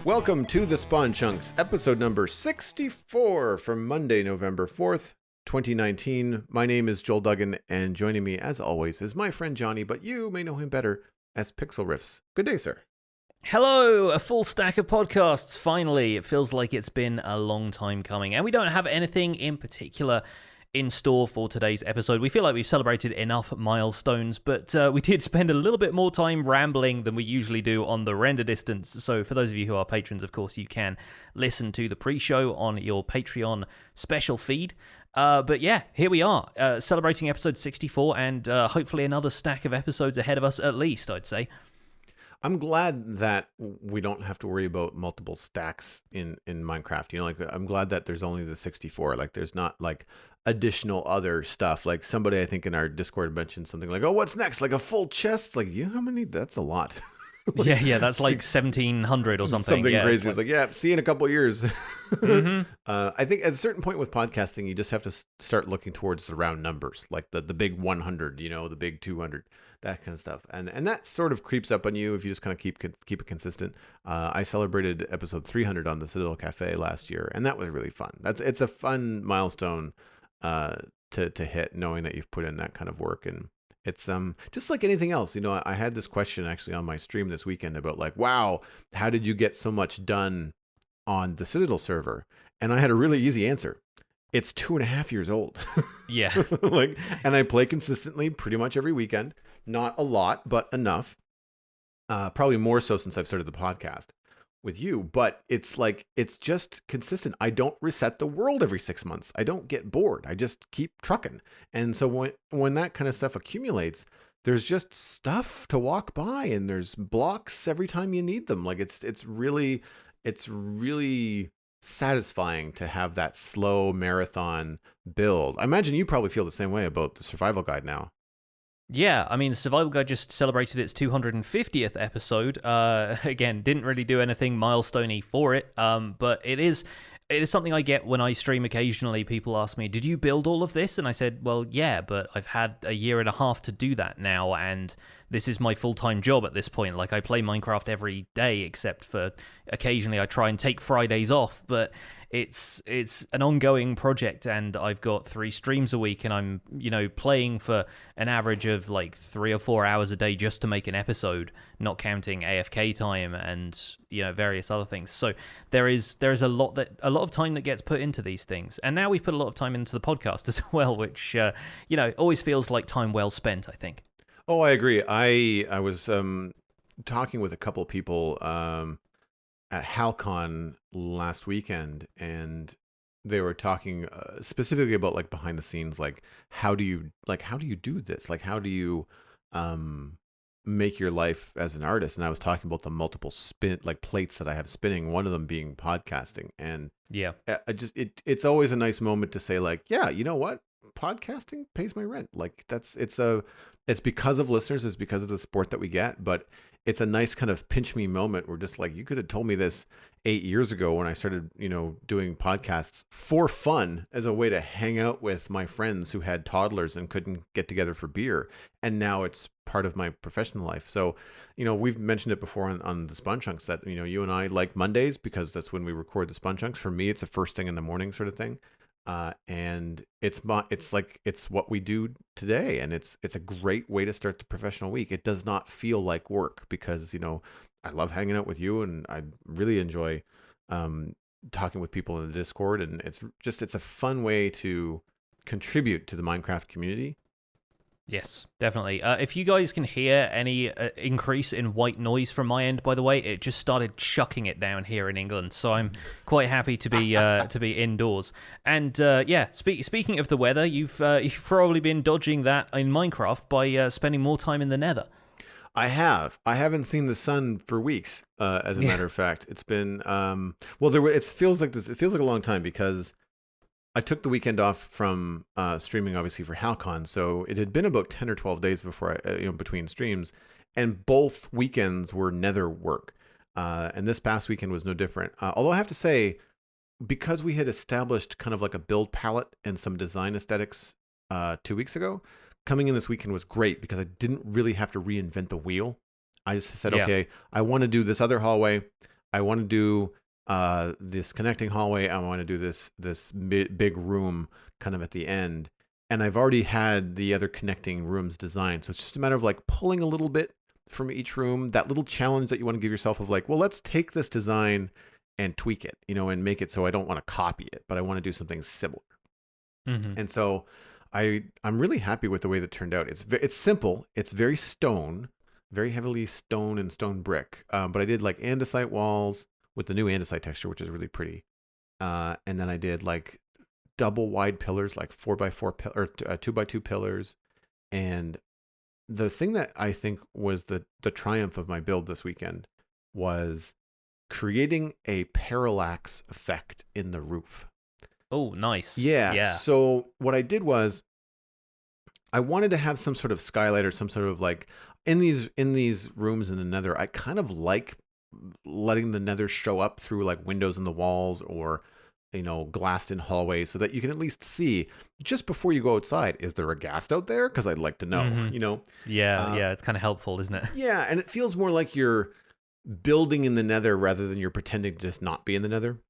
Welcome to the Spawn Chunks, episode number 64 for Monday, November 4th, 2019. My name is Joel Duggan, and joining me, as always, is my friend Jonny, but you may know him better as Pixel Riffs. Good day, sir. Hello, a full stack of podcasts, finally. It feels like it's been a long time coming, and we don't have anything in particular in store for today's episode. We feel like we've celebrated enough milestones, but we did spend a little bit more time rambling than we usually do on the render distance. So for those of you who are patrons, of course, you can listen to the pre-show on your Patreon special feed. But yeah, here we are, celebrating episode 64, and hopefully another stack of episodes ahead of us at least, I'd say. I'm glad that we don't have to worry about multiple stacks in Minecraft. You know, like, I'm glad that there's only the 64. Like, there's not like additional other stuff. Like, somebody I think in our Discord mentioned something like, "Oh, what's next? Like a full chest?" It's like, you know how many? That's a lot. Like, yeah, that's like 1,700 or something. Something yeah, crazy. It's like, yeah, see you in a couple of years. Mm-hmm. I think at a certain point with podcasting, you just have to start looking towards the round numbers, like the big 100, you know, the big 200, that kind of stuff. And that sort of creeps up on you if you just kind of keep it consistent. I celebrated episode 300 on the Citadel Cafe last year, and that was really fun. It's a fun milestone to hit, knowing that you've put in that kind of work. And it's just like anything else. You know, I had this question actually on my stream this weekend about like, wow, how did you get so much done on the Citadel server? And I had a really easy answer. It's 2.5 years old. Yeah. And I play consistently pretty much every weekend. Not a lot, but enough. Probably more so since I've started the podcast with you, but it's just consistent. I don't reset the world every 6 months. I don't get bored. I just keep trucking. And so when that kind of stuff accumulates, there's just stuff to walk by, and there's blocks every time you need them. Like, it's really satisfying to have that slow marathon build. I imagine you probably feel the same way about the survival guide now. Yeah, I mean, the Survival Guide just celebrated its 250th episode. Again, didn't really do anything milestone-y for it, but it is something I get when I stream occasionally. People ask me, "Did you build all of this?" And I said, well, yeah, but I've had a year and a half to do that now, and this is my full-time job at this point. Like, I play Minecraft every day, except for occasionally I try and take Fridays off, but it's an ongoing project, and I've got 3 streams a week, and I'm, playing for an average of like 3 or 4 hours a day just to make an episode, not counting AFK time and, various other things. So there is a lot of time that gets put into these things. And now we've put a lot of time into the podcast as well, which, always feels like time well spent, I think. Oh, I agree. I was talking with a couple of people at HalCon last weekend, and they were talking specifically about like behind the scenes, like how do you do this? Like, how do you make your life as an artist? And I was talking about the multiple plates that I have spinning, one of them being podcasting. And yeah, it's always a nice moment to say like, yeah, you know what? Podcasting pays my rent. Like, it's because of listeners, it's because of the support that we get, but it's a nice kind of pinch me moment where just like, you could have told me this 8 years ago when I started, doing podcasts for fun as a way to hang out with my friends who had toddlers and couldn't get together for beer. And now it's part of my professional life. So, we've mentioned it before on the Spawn Chunks that, you and I like Mondays because that's when we record the Spawn Chunks. For me, it's a first thing in the morning sort of thing. And it's what we do today, and it's a great way to start the professional week. It does not feel like work because I love hanging out with you, and I really enjoy talking with people in the Discord, and it's a fun way to contribute to the Minecraft community. Yes, definitely. If you guys can hear any increase in white noise from my end, by the way, it just started chucking it down here in England, so I'm quite happy to be indoors. And speaking of the weather, you've probably been dodging that in Minecraft by spending more time in the Nether. I haven't seen the sun for weeks. As a matter of fact, it's been it feels like a long time because I took the weekend off from streaming, obviously, for HalCon, so it had been about 10 or 12 days before between streams, and both weekends were Nether work, and this past weekend was no different. Although I have to say, because we had established kind of like a build palette and some design aesthetics 2 weeks ago, coming in this weekend was great because I didn't really have to reinvent the wheel. I just said, okay, I want to do this other hallway. I want to do this connecting hallway. I want to do this big room kind of at the end. And I've already had the other connecting rooms designed. So it's just a matter of like pulling a little bit from each room, that little challenge that you want to give yourself of like, well, let's take this design and tweak it, and make it so I don't want to copy it, but I want to do something similar. Mm-hmm. And so I'm really happy with the way that turned out. It's simple. It's very stone, very heavily stone and stone brick. But I did like andesite walls with the new andesite texture, which is really pretty. And then I did like double wide pillars, like 4x4 or 2x2 pillars. And the thing that I think was the triumph of my build this weekend was creating a parallax effect in the roof. Oh, nice. Yeah. Yeah. So what I did was I wanted to have some sort of skylight or some sort of like in these rooms in the nether, I kind of like letting the nether show up through like windows in the walls or glassed in hallways so that you can at least see just before you go outside, is there a ghast out there? Because I'd like to know, Mm-hmm. Yeah, it's kind of helpful, isn't it? Yeah, and it feels more like you're building in the nether rather than you're pretending to just not be in the nether.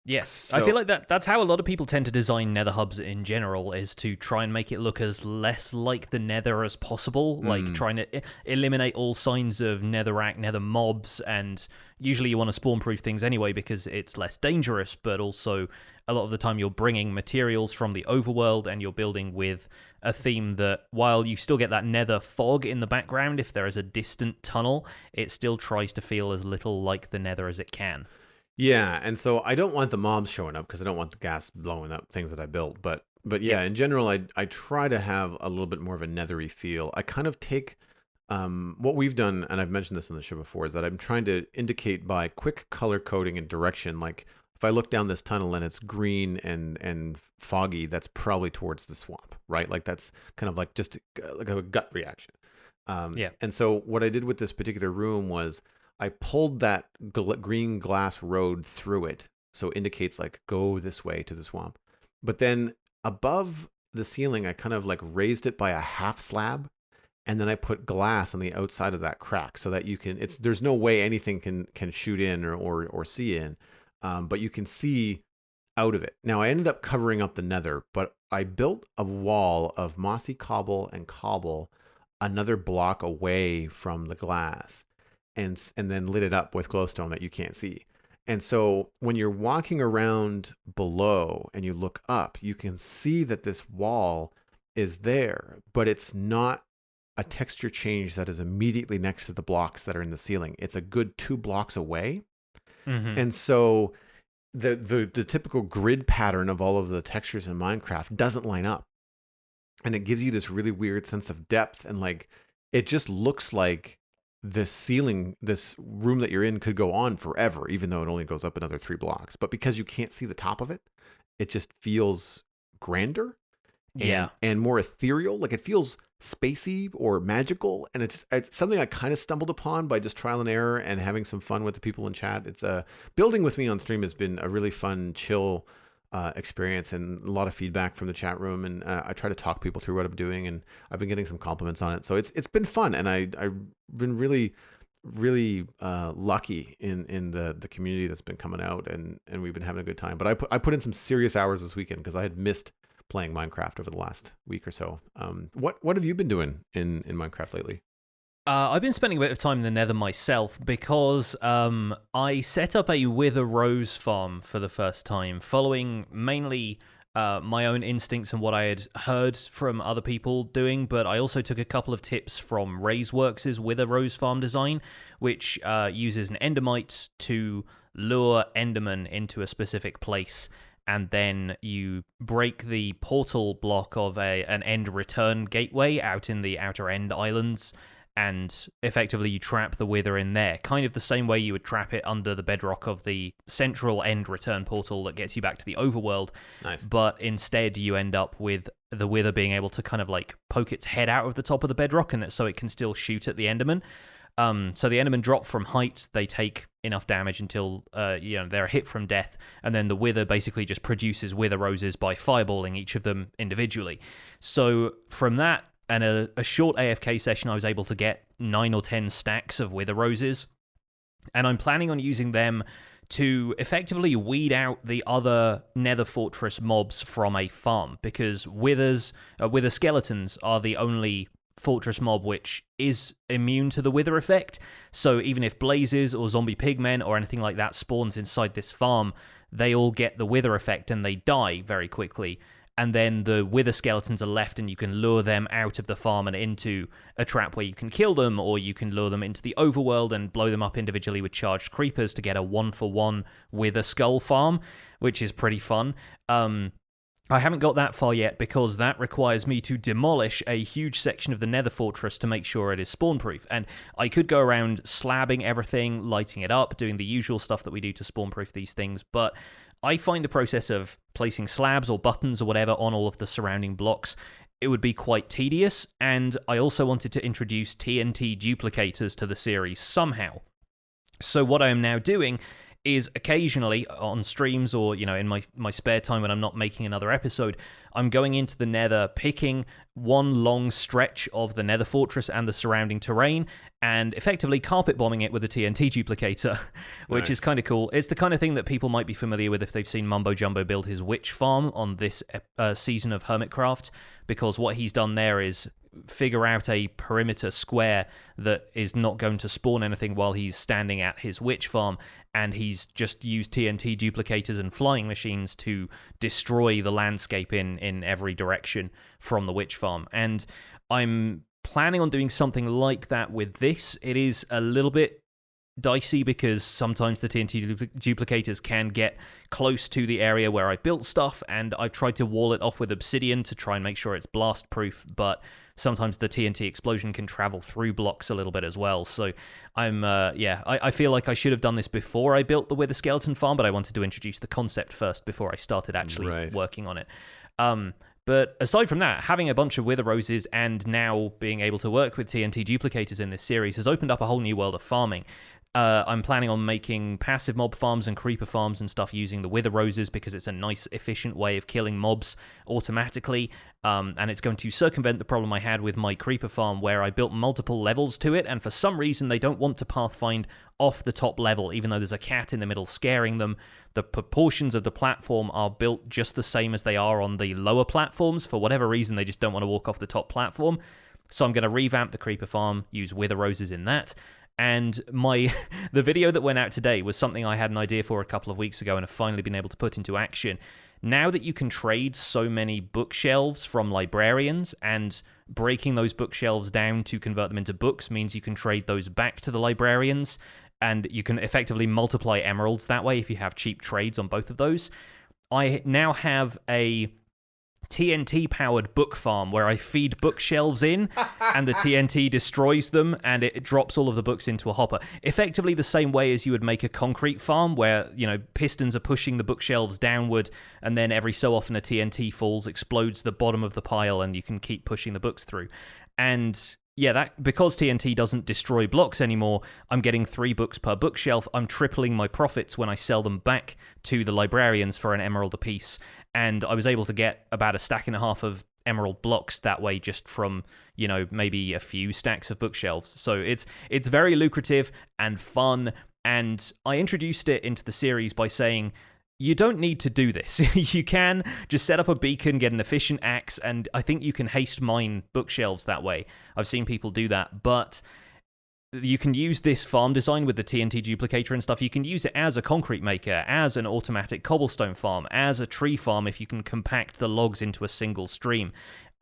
Yes, I feel like that's how a lot of people tend to design nether hubs in general, is to try and make it look as less like the nether as possible, like trying to eliminate all signs of netherrack, nether mobs, and usually you want to spawn-proof things anyway because it's less dangerous, but also a lot of the time you're bringing materials from the overworld and you're building with a theme that, while you still get that nether fog in the background, if there is a distant tunnel, it still tries to feel as little like the nether as it can. Yeah, and so I don't want the mobs showing up because I don't want the gas blowing up things that I built. But yeah, in general, I try to have a little bit more of a nethery feel. I kind of take what we've done, and I've mentioned this on the show before, is that I'm trying to indicate by quick color coding and direction. Like if I look down this tunnel and it's green and foggy, that's probably towards the swamp, right? Like that's kind of like just like a gut reaction. And so what I did with this particular room was I pulled that green glass road through it, so it indicates like go this way to the swamp. But then above the ceiling, I kind of like raised it by a half slab, and then I put glass on the outside of that crack so that you can. There's no way anything can shoot in or see in, but you can see out of it. Now I ended up covering up the nether, but I built a wall of mossy cobble and cobble another block away from the glass and then lit it up with glowstone that you can't see. And so when you're walking around below and you look up, you can see that this wall is there, but it's not a texture change that is immediately next to the blocks that are in the ceiling. It's a good 2 blocks away. Mm-hmm. And so the typical grid pattern of all of the textures in Minecraft doesn't line up. And it gives you this really weird sense of depth, and like it just looks like this ceiling, this room that you're in could go on forever, even though it only goes up another 3 blocks. But because you can't see the top of it, it just feels grander and more ethereal. Like it feels spacey or magical. And it's something I kind of stumbled upon by just trial and error and having some fun with the people in chat. It's building with me on stream has been a really fun, chill experience, and a lot of feedback from the chat room, and I try to talk people through what I'm doing, and I've been getting some compliments on it, so it's been fun, and I've been really lucky in the community that's been coming out, and we've been having a good time. But I put in some serious hours this weekend because I had missed playing Minecraft over the last week or so. What have you been doing in Minecraft lately? I've been spending a bit of time in the nether myself because I set up a wither rose farm for the first time, following mainly my own instincts and what I had heard from other people doing, but I also took a couple of tips from Razeworks' wither rose farm design, which uses an endermite to lure endermen into a specific place, and then you break the portal block of an end return gateway out in the outer end islands, and effectively you trap the wither in there, kind of the same way you would trap it under the bedrock of the central end return portal that gets you back to the overworld. Nice. But instead you end up with the wither being able to kind of like poke its head out of the top of the bedrock, and so it can still shoot at the enderman. So the endermen drop from height, they take enough damage until they're hit from death, and then the wither basically just produces wither roses by fireballing each of them individually. So from that, and a short AFK session, I was able to get 9 or 10 stacks of wither roses. and I'm planning on using them to effectively weed out the other Nether Fortress mobs from a farm, because wither skeletons are the only fortress mob which is immune to the wither effect. So even if blazes or zombie pigmen or anything like that spawns inside this farm, they all get the wither effect and they die very quickly. And then the wither skeletons are left, and you can lure them out of the farm and into a trap where you can kill them, or you can lure them into the overworld and blow them up individually with charged creepers to get a 1-for-1 wither skull farm, which is pretty fun. I haven't got that far yet because that requires me to demolish a huge section of the Nether Fortress to make sure it is spawn-proof. And I could go around slabbing everything, lighting it up, doing the usual stuff that we do to spawn-proof these things, but I find the process of placing slabs or buttons or whatever on all of the surrounding blocks, it would be quite tedious, and I also wanted to introduce TNT duplicators to the series somehow. So what I am now doing is occasionally on streams or, in my spare time when I'm not making another episode, I'm going into the Nether, picking one long stretch of the Nether Fortress and the surrounding terrain, and effectively carpet bombing it with a TNT duplicator, which is kind of cool. It's the kind of thing that people might be familiar with if they've seen Mumbo Jumbo build his witch farm on this season of Hermitcraft, because what he's done there is figure out a perimeter square that is not going to spawn anything while he's standing at his witch farm, and he's just used TNT duplicators and flying machines to destroy the landscape in every direction from the witch farm. And I'm planning on doing something like that with this. It is a little bit dicey because sometimes the TNT duplicators can get close to the area where I built stuff, and I've tried to wall it off with obsidian to try and make sure it's blast proof, but sometimes the TNT explosion can travel through blocks a little bit as well. So I feel like I should have done this before I built the Wither Skeleton farm, but I wanted to introduce the concept first before I started actually working on it. But aside from that, having a bunch of Wither Roses and now being able to work with TNT duplicators in this series has opened up a whole new world of farming. I'm planning on making passive mob farms and creeper farms and stuff using the Wither Roses because it's a nice, efficient way of killing mobs automatically, and it's going to circumvent the problem I had with my creeper farm where I built multiple levels to it, and for some reason they don't want to pathfind off the top level, even though there's a cat in the middle scaring them. The proportions of the platform are built just the same as they are on the lower platforms. For whatever reason, they just don't want to walk off the top platform. So I'm going to revamp the creeper farm, use Wither Roses in that. And the video that went out today was something I had an idea for a couple of weeks ago and have finally been able to put into action. Now that you can trade so many bookshelves from librarians, and breaking those bookshelves down to convert them into books means you can trade those back to the librarians, and you can effectively multiply emeralds that way if you have cheap trades on both of those. I now have a TNT-powered book farm where I feed bookshelves in, and the TNT destroys them, and it drops all of the books into a hopper. Effectively the same way as you would make a concrete farm where, pistons are pushing the bookshelves downward, and then every so often a TNT falls, explodes the bottom of the pile, and you can keep pushing the books through. And yeah, that because TNT doesn't destroy blocks anymore, I'm getting 3 books per bookshelf. I'm tripling my profits when I sell them back to the librarians for an emerald apiece. And I was able to get about 1.5 stacks of emerald blocks that way, just from, maybe a few stacks of bookshelves. So it's very lucrative and fun. And I introduced it into the series by saying, you don't need to do this. You can just set up a beacon, get an efficient axe, and I think you can haste mine bookshelves that way. I've seen people do that, but you can use this farm design with the TNT duplicator and stuff. You can use it as a concrete maker, as an automatic cobblestone farm, as a tree farm if you can compact the logs into a single stream.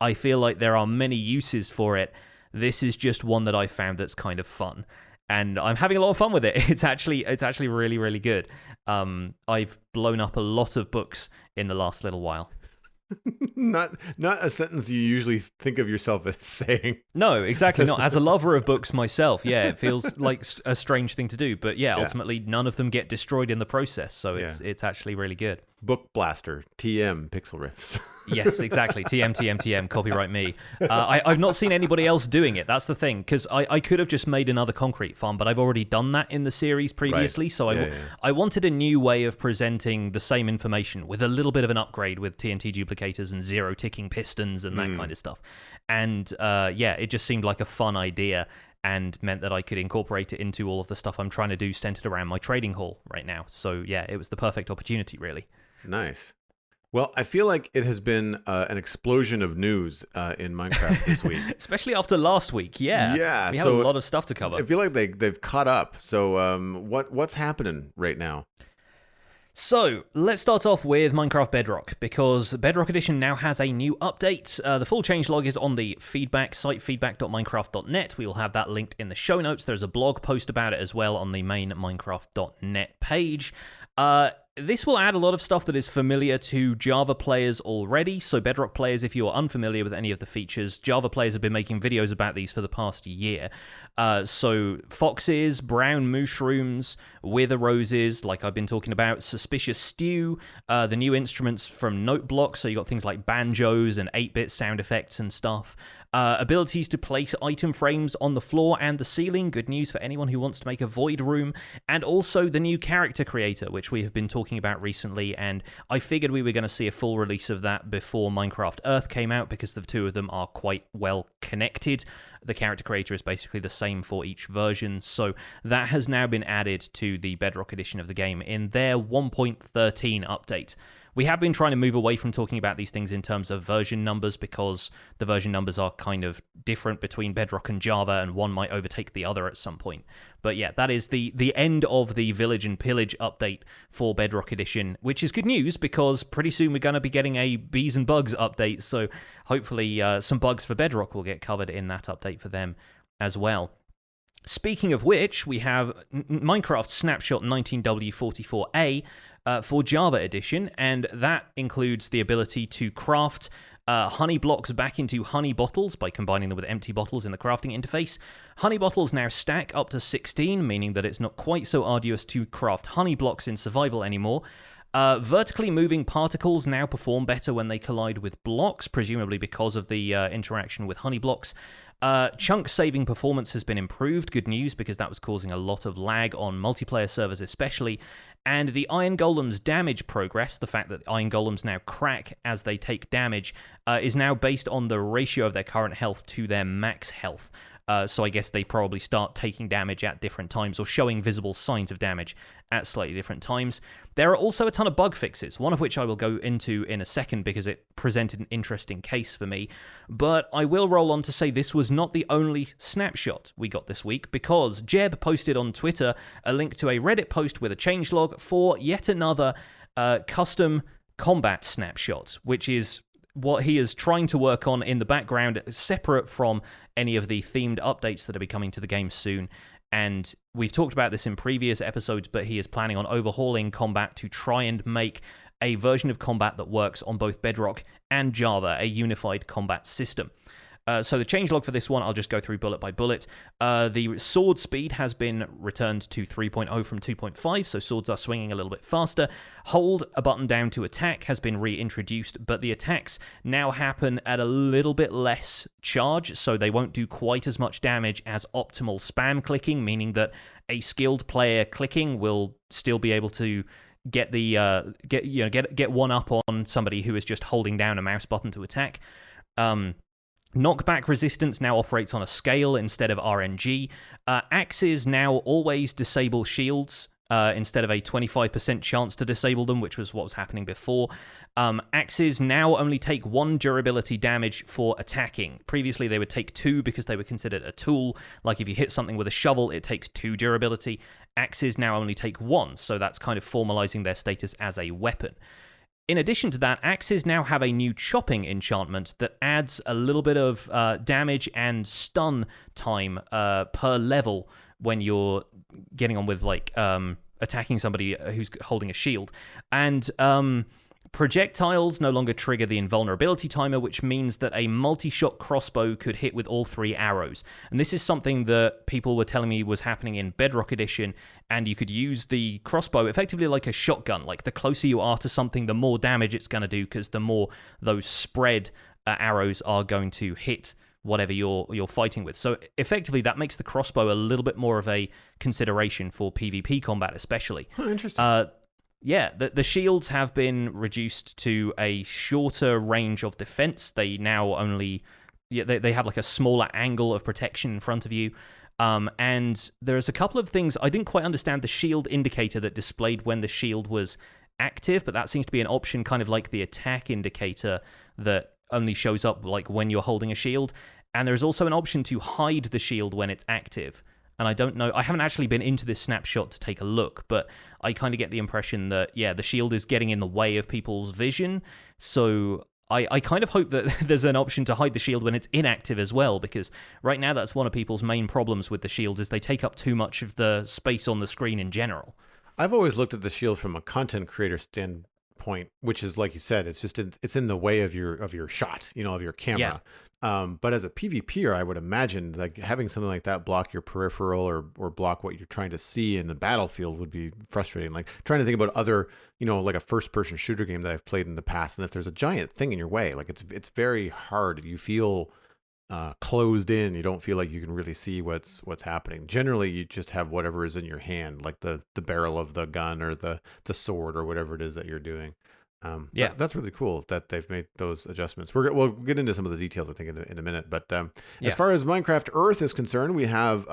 I feel like there are many uses for it. This is just one that I found that's kind of fun, and I'm having a lot of fun with it. It's actually really, really good. I've blown up a lot of books in the last little while. Not a sentence you usually think of yourself as saying. No, exactly not. As a lover of books myself, yeah, it feels like a strange thing to do. But yeah, ultimately, none of them get destroyed in the process. So it's actually really good. Book Blaster, TM, Pixel Riffs. Yes, exactly. TM, copyright me. I've not seen anybody else doing it. That's the thing, because I could have just made another concrete farm, but I've already done that in the series previously. Right. So I wanted a new way of presenting the same information with a little bit of an upgrade with TNT duplicators and 0 ticking pistons and that kind of stuff. And it just seemed like a fun idea. and meant that I could incorporate it into all of the stuff I'm trying to do centered around my trading hall right now. So yeah, it was the perfect opportunity, really. Nice. Well, I feel like it has been an explosion of news in Minecraft this week. Especially after last week, yeah. Yeah, We have a lot of stuff to cover. I feel like they've caught up. So what's happening right now? So, let's start off with Minecraft Bedrock, because Bedrock Edition now has a new update. The full changelog is on the feedback site, feedback.minecraft.net. We will have that linked in the show notes. There's a blog post about it as well on the main minecraft.net page. This will add a lot of stuff that is familiar to Java players already. So Bedrock players, if you are unfamiliar with any of the features, Java players have been making videos about these for the past year. So foxes, brown mushrooms, wither roses, like I've been talking about, suspicious stew, the new instruments from Noteblock, so you got things like banjos and 8-bit sound effects and stuff. Abilities to place item frames on the floor and the ceiling, good news for anyone who wants to make a void room, and also the new character creator, which we have been talking about recently, and I figured we were going to see a full release of that before Minecraft Earth came out, because the two of them are quite well connected. The character creator is basically the same for each version, so that has now been added to the Bedrock edition of the game in their 1.13 update. We have been trying to move away from talking about these things in terms of version numbers, because the version numbers are kind of different between Bedrock and Java, and one might overtake the other at some point. But yeah, that is the end of the Village and Pillage update for Bedrock Edition, which is good news, because pretty soon we're going to be getting a Bees and Bugs update, so hopefully some bugs for Bedrock will get covered in that update for them as well. Speaking of which, we have Minecraft Snapshot 19W44A for Java Edition, and that includes the ability to craft honey blocks back into honey bottles by combining them with empty bottles in the crafting interface. Honey bottles now stack up to 16, meaning that it's not quite so arduous to craft honey blocks in survival anymore. Vertically moving particles now perform better when they collide with blocks, presumably because of the interaction with honey blocks. Chunk saving performance has been improved, good news, because that was causing a lot of lag on multiplayer servers especially. And the Iron Golem's damage progress, the fact that Iron Golems now crack as they take damage, is now based on the ratio of their current health to their max health. So I guess they probably start taking damage at different times, or showing visible signs of damage at slightly different times. There are also a ton of bug fixes, one of which I will go into in a second because it presented an interesting case for me. But I will roll on to say this was not the only snapshot we got this week, because Jeb posted on Twitter a link to a Reddit post with a changelog for yet another custom combat snapshot, which is what he is trying to work on in the background, separate from any of the themed updates that are be coming to the game soon. And we've talked about this in previous episodes, but he is planning on overhauling combat to try and make a version of combat that works on both Bedrock and Java, a unified combat system. So the changelog for this one, I'll just go through bullet by bullet. The sword speed has been returned to 3.0 from 2.5, so swords are swinging a little bit faster. Hold a button down to attack has been reintroduced, but the attacks now happen at a little bit less charge, so they won't do quite as much damage as optimal spam clicking, meaning that a skilled player clicking will still be able to get one up on somebody who is just holding down a mouse button to attack. Knockback resistance now operates on a scale instead of RNG. Axes now always disable shields instead of a 25% chance to disable them, which was what was happening before. Axes now only take 1 durability damage for attacking. Previously, they would take 2 because they were considered a tool. Like if you hit something with a shovel, it takes 2 durability. Axes now only take 1, so that's kind of formalizing their status as a weapon. In addition to that, axes now have a new chopping enchantment that adds a little bit of damage and stun time per level when you're getting on with attacking somebody who's holding a shield. And projectiles no longer trigger the invulnerability timer, which means that a multi-shot crossbow could hit with all 3 arrows. And this is something that people were telling me was happening in Bedrock Edition, and you could use the crossbow effectively like a shotgun. Like the closer you are to something, the more damage it's going to do, because the more those spread arrows are going to hit whatever you're fighting with. So effectively, that makes the crossbow a little bit more of a consideration for PvP combat, especially. Oh, interesting. Yeah, the shields have been reduced to a shorter range of defense. They now only... they have like a smaller angle of protection in front of you. And there's a couple of things. I didn't quite understand the shield indicator that displayed when the shield was active, but that seems to be an option kind of like the attack indicator that only shows up like when you're holding a shield. And there's also an option to hide the shield when it's active. And I don't know, I haven't actually been into this snapshot to take a look, but I kind of get the impression that, yeah, the shield is getting in the way of people's vision. So I kind of hope that there's an option to hide the shield when it's inactive as well, because right now that's one of people's main problems with the shields is they take up too much of the space on the screen in general. I've always looked at the shield from a content creator standpoint, which is like you said, it's in the way of your shot, of your camera. But as a PvPer, I would imagine like having something like that block your peripheral or block what you're trying to see in the battlefield would be frustrating. Like trying to think about other, like a first-person shooter game that I've played in the past, and if there's a giant thing in your way, like it's very hard. You feel closed in. You don't feel like you can really see what's happening. Generally, you just have whatever is in your hand, like the barrel of the gun or the sword or whatever it is that you're doing. That's really cool that they've made those adjustments. We'll get into some of the details, I think, in a minute. But as far as Minecraft Earth is concerned, we have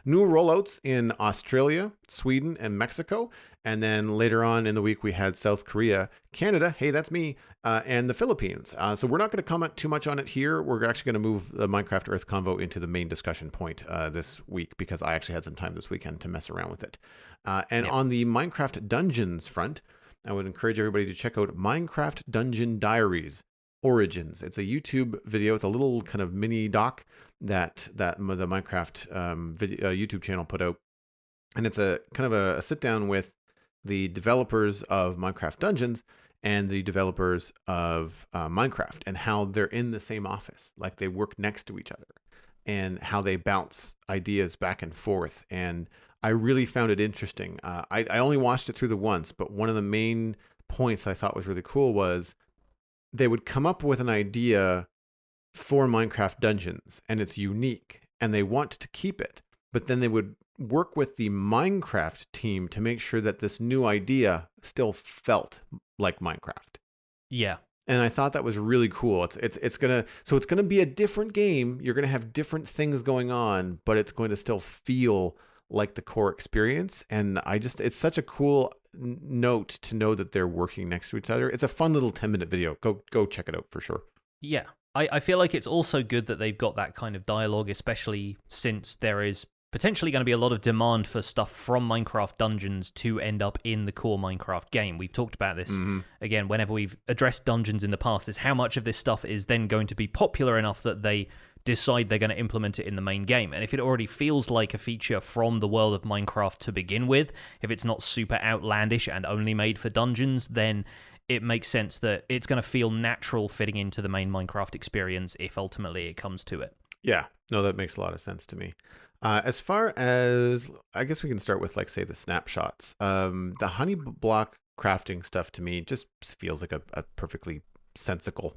new rollouts in Australia, Sweden, and Mexico. And then later on in the week, we had South Korea, Canada, hey, that's me, and the Philippines. So we're not going to comment too much on it here. We're actually going to move the Minecraft Earth convo into the main discussion point this week because I actually had some time this weekend to mess around with it. On the Minecraft Dungeons front, I would encourage everybody to check out Minecraft Dungeon Diaries Origins. It's a YouTube video. It's a little kind of mini doc that the Minecraft YouTube channel put out. And it's a kind of a sit down with the developers of Minecraft Dungeons and the developers of Minecraft and how they're in the same office. Like they work next to each other and how they bounce ideas back and forth. And I really found it interesting. I only watched it through the once, but one of the main points I thought was really cool was they would come up with an idea for Minecraft Dungeons, and it's unique, and they want to keep it. But then they would work with the Minecraft team to make sure that this new idea still felt like Minecraft. Yeah. And I thought that was really cool. It's gonna be a different game. You're gonna have different things going on, but it's going to still feel like the core experience. And it's such a cool note to know that they're working next to each other. It's a fun little 10-minute video. Go check it out for sure. Yeah. I feel like it's also good that they've got that kind of dialogue, especially since there is potentially going to be a lot of demand for stuff from Minecraft Dungeons to end up in the core Minecraft game. We've talked about this, again, whenever we've addressed Dungeons in the past, is how much of this stuff is then going to be popular enough that they decide they're going to implement it in the main game. And if it already feels like a feature from the world of Minecraft to begin with, if it's not super outlandish and only made for Dungeons, then it makes sense that it's going to feel natural fitting into the main Minecraft experience if ultimately it comes to it. Yeah, no, that makes a lot of sense to me. As far as, I guess we can start with, like, say, the snapshots. The honey block crafting stuff to me just feels like a perfectly sensical,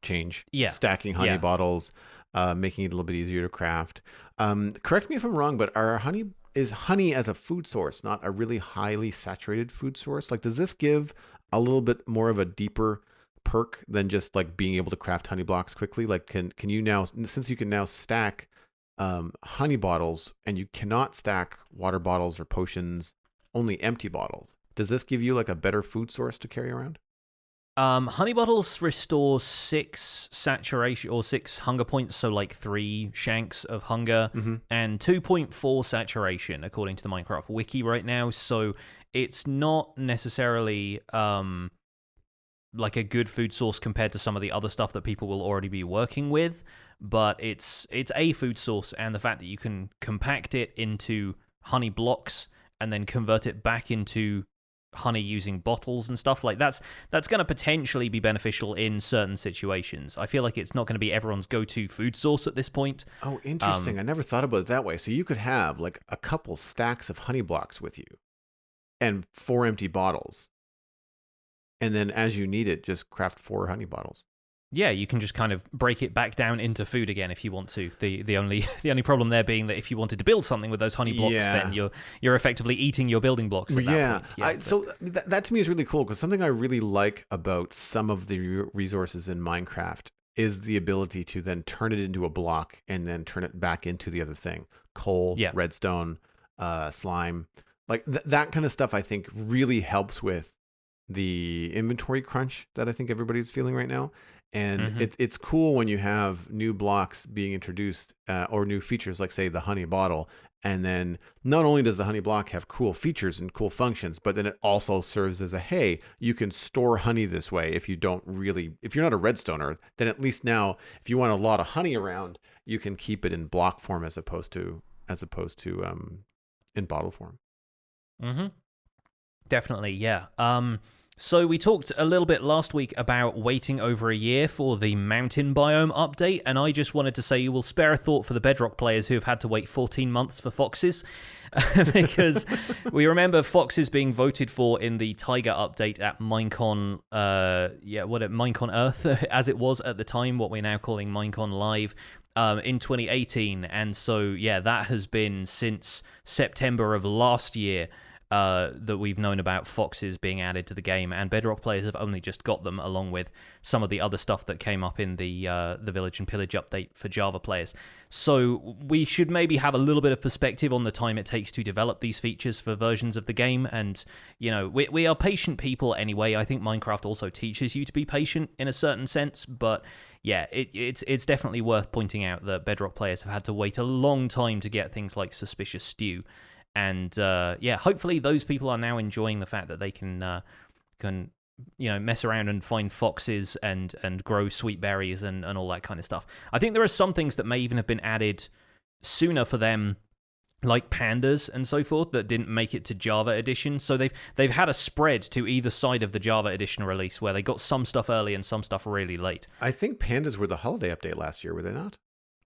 change. Yeah. Stacking honey bottles, making it a little bit easier to craft. Correct me if I'm wrong, but is honey as a food source not a really highly saturated food source? Like, does this give a little bit more of a deeper perk than just like being able to craft honey blocks quickly? Like, can you now, since you can now stack honey bottles and you cannot stack water bottles or potions, only empty bottles, does this give you like a better food source to carry around? Honey bottles restore 6 saturation or 6 hunger points, so like 3 shanks of hunger, and 2.4 saturation according to the Minecraft wiki right now. So it's not necessarily like a good food source compared to some of the other stuff that people will already be working with, but it's a food source, and the fact that you can compact it into honey blocks and then convert it back into honey using bottles and stuff like that's going to potentially be beneficial in certain situations. I feel like it's not going to be everyone's go-to food source at this point. Oh, interesting. I never thought about it that way. So you could have like a couple stacks of honey blocks with you and 4 empty bottles. And then as you need it, just craft 4 honey bottles. Yeah, you can just kind of break it back down into food again if you want to. The only problem there being that if you wanted to build something with those honey blocks, then you're effectively eating your building blocks at that point. So that to me is really cool, because something I really like about some of the resources in Minecraft is the ability to then turn it into a block and then turn it back into the other thing. Coal, Yeah. redstone, slime, like that kind of stuff. I think really helps with the inventory crunch that I think everybody's feeling right now. And Hmm. it's cool when you have new blocks being introduced or new features, like say the honey bottle. And then not only does the honey block have cool features and cool functions, but then it also serves as a, hey, you can store honey this way. If you're not a redstoner, then at least now, if you want a lot of honey around, you can keep it in block form as opposed to in bottle form. Hmm. Definitely, yeah. So we talked a little bit last week about waiting over a year for the mountain biome update, and I just wanted to say you will spare a thought for the Bedrock players who have had to wait 14 months for foxes, because we remember foxes being voted for in the Tiger update at Minecon, Minecon Earth, as it was at the time, what we're now calling Minecon Live. In 2018, and so yeah, that has been since September of last year that we've known about foxes being added to the game, and Bedrock players have only just got them, along with some of the other stuff that came up in the Village and Pillage update for Java players. So we should maybe have a little bit of perspective on the time it takes to develop these features for versions of the game, and we are patient people anyway. I think Minecraft also teaches you to be patient in a certain sense, but yeah, it's definitely worth pointing out that Bedrock players have had to wait a long time to get things like Suspicious Stew. And hopefully those people are now enjoying the fact that they can mess around and find foxes and grow sweet berries and all that kind of stuff. I think there are some things that may even have been added sooner for them, like pandas and so forth, that didn't make it to Java Edition. So they've had a spread to either side of the Java Edition release, where they got some stuff early and some stuff really late. I think pandas were the holiday update last year, were they not?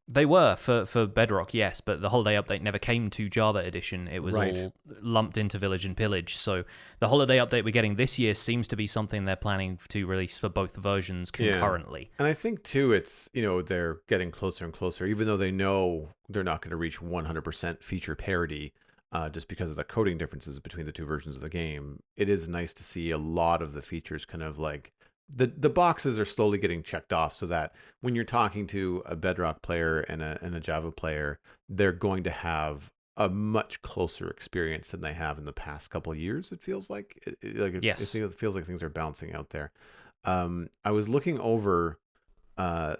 They were for Bedrock, yes, but the holiday update never came to Java Edition. It was all lumped into Village and Pillage. So the holiday update we're getting this year seems to be something they're planning to release for both versions concurrently. Yeah. And I think too, it's they're getting closer and closer, even though they know they're not going to reach 100% feature parity. Just because of the coding differences between the two versions of the game, it is nice to see a lot of the features kind of like the boxes are slowly getting checked off, so that when you're talking to a Bedrock player and a Java player, they're going to have a much closer experience than they have in the past couple of years. It feels like it feels like things are bouncing out there. I was looking over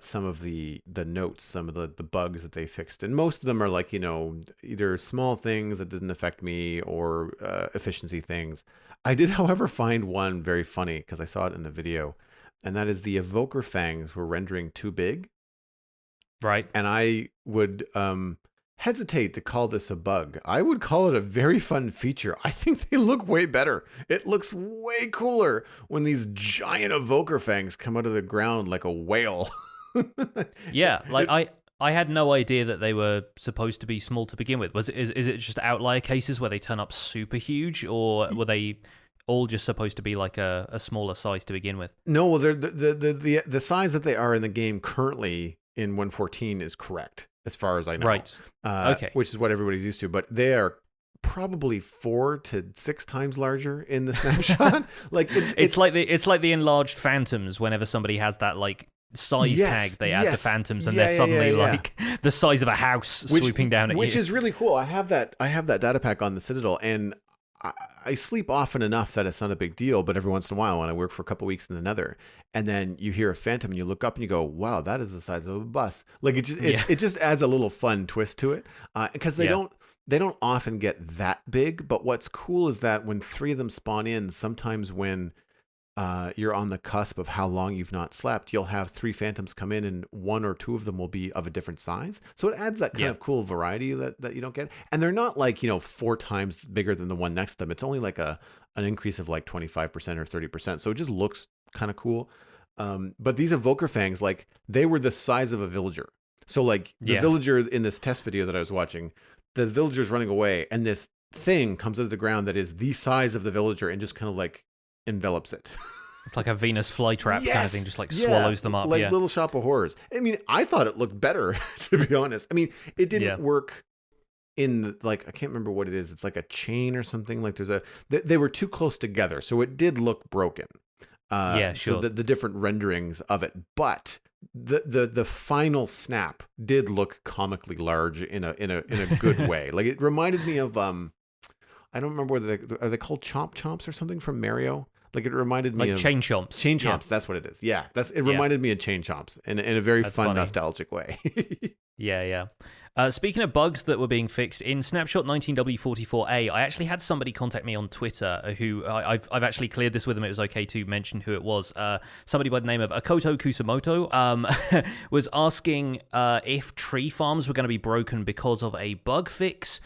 some of the notes, some of the bugs that they fixed, and most of them are like either small things that didn't affect me or efficiency things. I did, however, find one very funny because I saw it in the video, and that is the evoker fangs were rendering too big. Right. And I would hesitate to call this a bug. I would call it a very fun feature. I think they look way better. It looks way cooler when these giant evoker fangs come out of the ground like a whale. Yeah, like I had no idea that they were supposed to be small to begin with. Is it just outlier cases where they turn up super huge, or were they all just supposed to be like a smaller size to begin with? No, well, they're the size that they are in the game currently in 1.14 is correct as far as I know. Right. Okay. Which is what everybody's used to, but they are probably 4 to 6 times larger in the snapshot. Like it's like the enlarged phantoms. Whenever somebody has that like size tag they add to phantoms, and they're suddenly like the size of a house swooping down at you, which is really cool. I have that data pack on the Citadel, and I sleep often enough that it's not a big deal, but every once in a while when I work for a couple of weeks in the Nether, and then you hear a phantom and you look up and you go, wow, that is the size of a bus. Like it just adds a little fun twist to it, because they don't often get that big. But what's cool is that when 3 of them spawn in, sometimes when you're on the cusp of how long you've not slept, you'll have 3 phantoms come in, and 1 or 2 of them will be of a different size. So it adds that kind of cool variety that you don't get. And they're not like 4 times bigger than the one next to them. It's only like an increase of like 25% or 30%. So it just looks kind of cool. But these evoker fangs, like they were the size of a villager. So like the villager in this test video that I was watching, the villager's running away, and this thing comes out of the ground that is the size of the villager and just kind of like envelops it. It's like a Venus flytrap kind of thing, just like swallows them up. Like Little Shop of Horrors. I mean, I thought it looked better, to be honest. I mean, it didn't work in the, like, I can't remember what it is. It's like a chain or something. Like they were too close together. So it did look broken. Sure. So the different renderings of it. But the final snap did look comically large in a good way. Like it reminded me of I don't remember whether are they called chomp chomps or something from Mario. Like it reminded me Like of chain chomps. chain Yeah. chomps. That's what it is. Yeah, it Yeah. reminded me of chain chomps in a very That's fun funny. nostalgic way. Yeah, yeah. Speaking of bugs that were being fixed in Snapshot 19W44A, I actually had somebody contact me on Twitter who I've actually cleared this with them. It was okay to mention who it was. Somebody by the name of Akoto Kusamoto was asking if tree farms were going to be broken because of a bug fix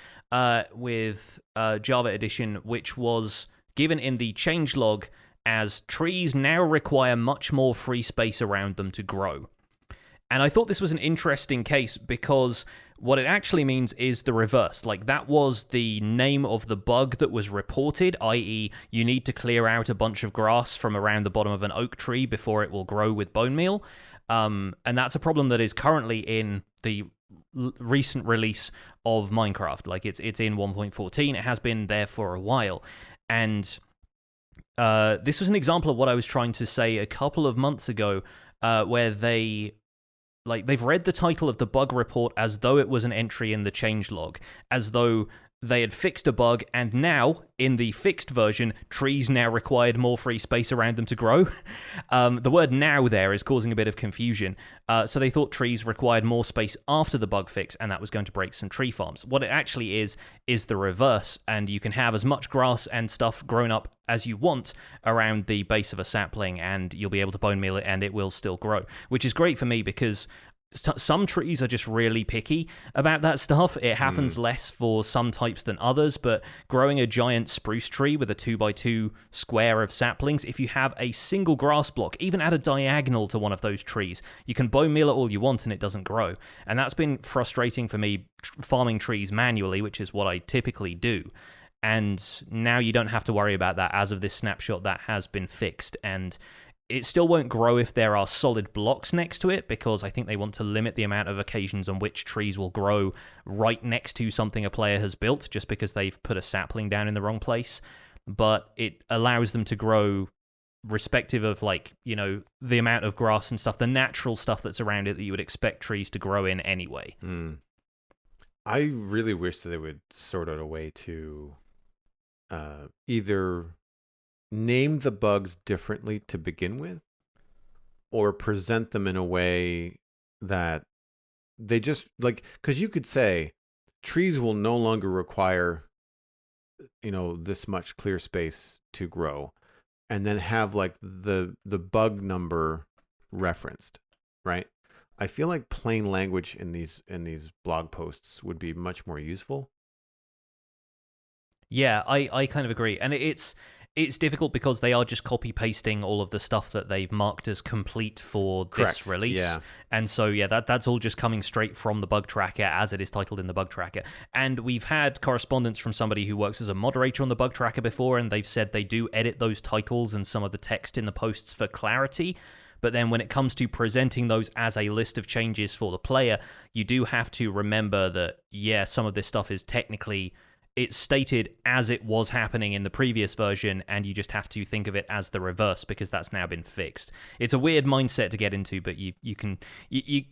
with Java Edition, which was given in the changelog as trees now require much more free space around them to grow. And I thought this was an interesting case because what it actually means is the reverse. Like, that was the name of the bug that was reported, i.e., you need to clear out a bunch of grass from around the bottom of an oak tree before it will grow with bone meal. And that's a problem that is currently in the recent release of Minecraft. Like, it's in 1.14. It has been there for a while. And this was an example of what I was trying to say a couple of months ago, where they've read the title of the bug report as though it was an entry in the changelog, as though they had fixed a bug, and now, in the fixed version, trees now required more free space around them to grow. The word now there is causing a bit of confusion. So they thought trees required more space after the bug fix, and that was going to break some tree farms. What it actually is the reverse, and you can have as much grass and stuff grown up as you want around the base of a sapling, and you'll be able to bone meal it, and it will still grow, which is great for me because some trees are just really picky about that stuff. It happens less for some types than others, but growing a giant spruce tree with a 2x2 square of saplings, if you have a single grass block, even at a diagonal to one of those trees, you can bone meal it all you want and it doesn't grow. And that's been frustrating for me farming trees manually, which is what I typically do. And now you don't have to worry about that. As of this snapshot, that has been fixed. And it still won't grow if there are solid blocks next to it, because I think they want to limit the amount of occasions on which trees will grow right next to something a player has built, just because they've put a sapling down in the wrong place. But it allows them to grow respective of, like, you know, the amount of grass and stuff, the natural stuff that's around it that you would expect trees to grow in anyway. I really wish that they would sort out a way to either name the bugs differently to begin with, or present them in a way that they just, like, because you could say trees will no longer require, you know, this much clear space to grow, and then have like the bug number referenced, right? I feel like plain language in these blog posts would be much more useful. Yeah, I kind of agree. And it's difficult because they are just copy-pasting all of the stuff that they've marked as complete for this release. Yeah. And so, yeah, that's all just coming straight from the bug tracker as it is titled in the bug tracker. And we've had correspondence from somebody who works as a moderator on the bug tracker before, and they've said they do edit those titles and some of the text in the posts for clarity. But then when it comes to presenting those as a list of changes for the player, you do have to remember that, yeah, some of this stuff is technically, it's stated as it was happening in the previous version, and you just have to think of it as the reverse because that's now been fixed. It's a weird mindset to get into, but you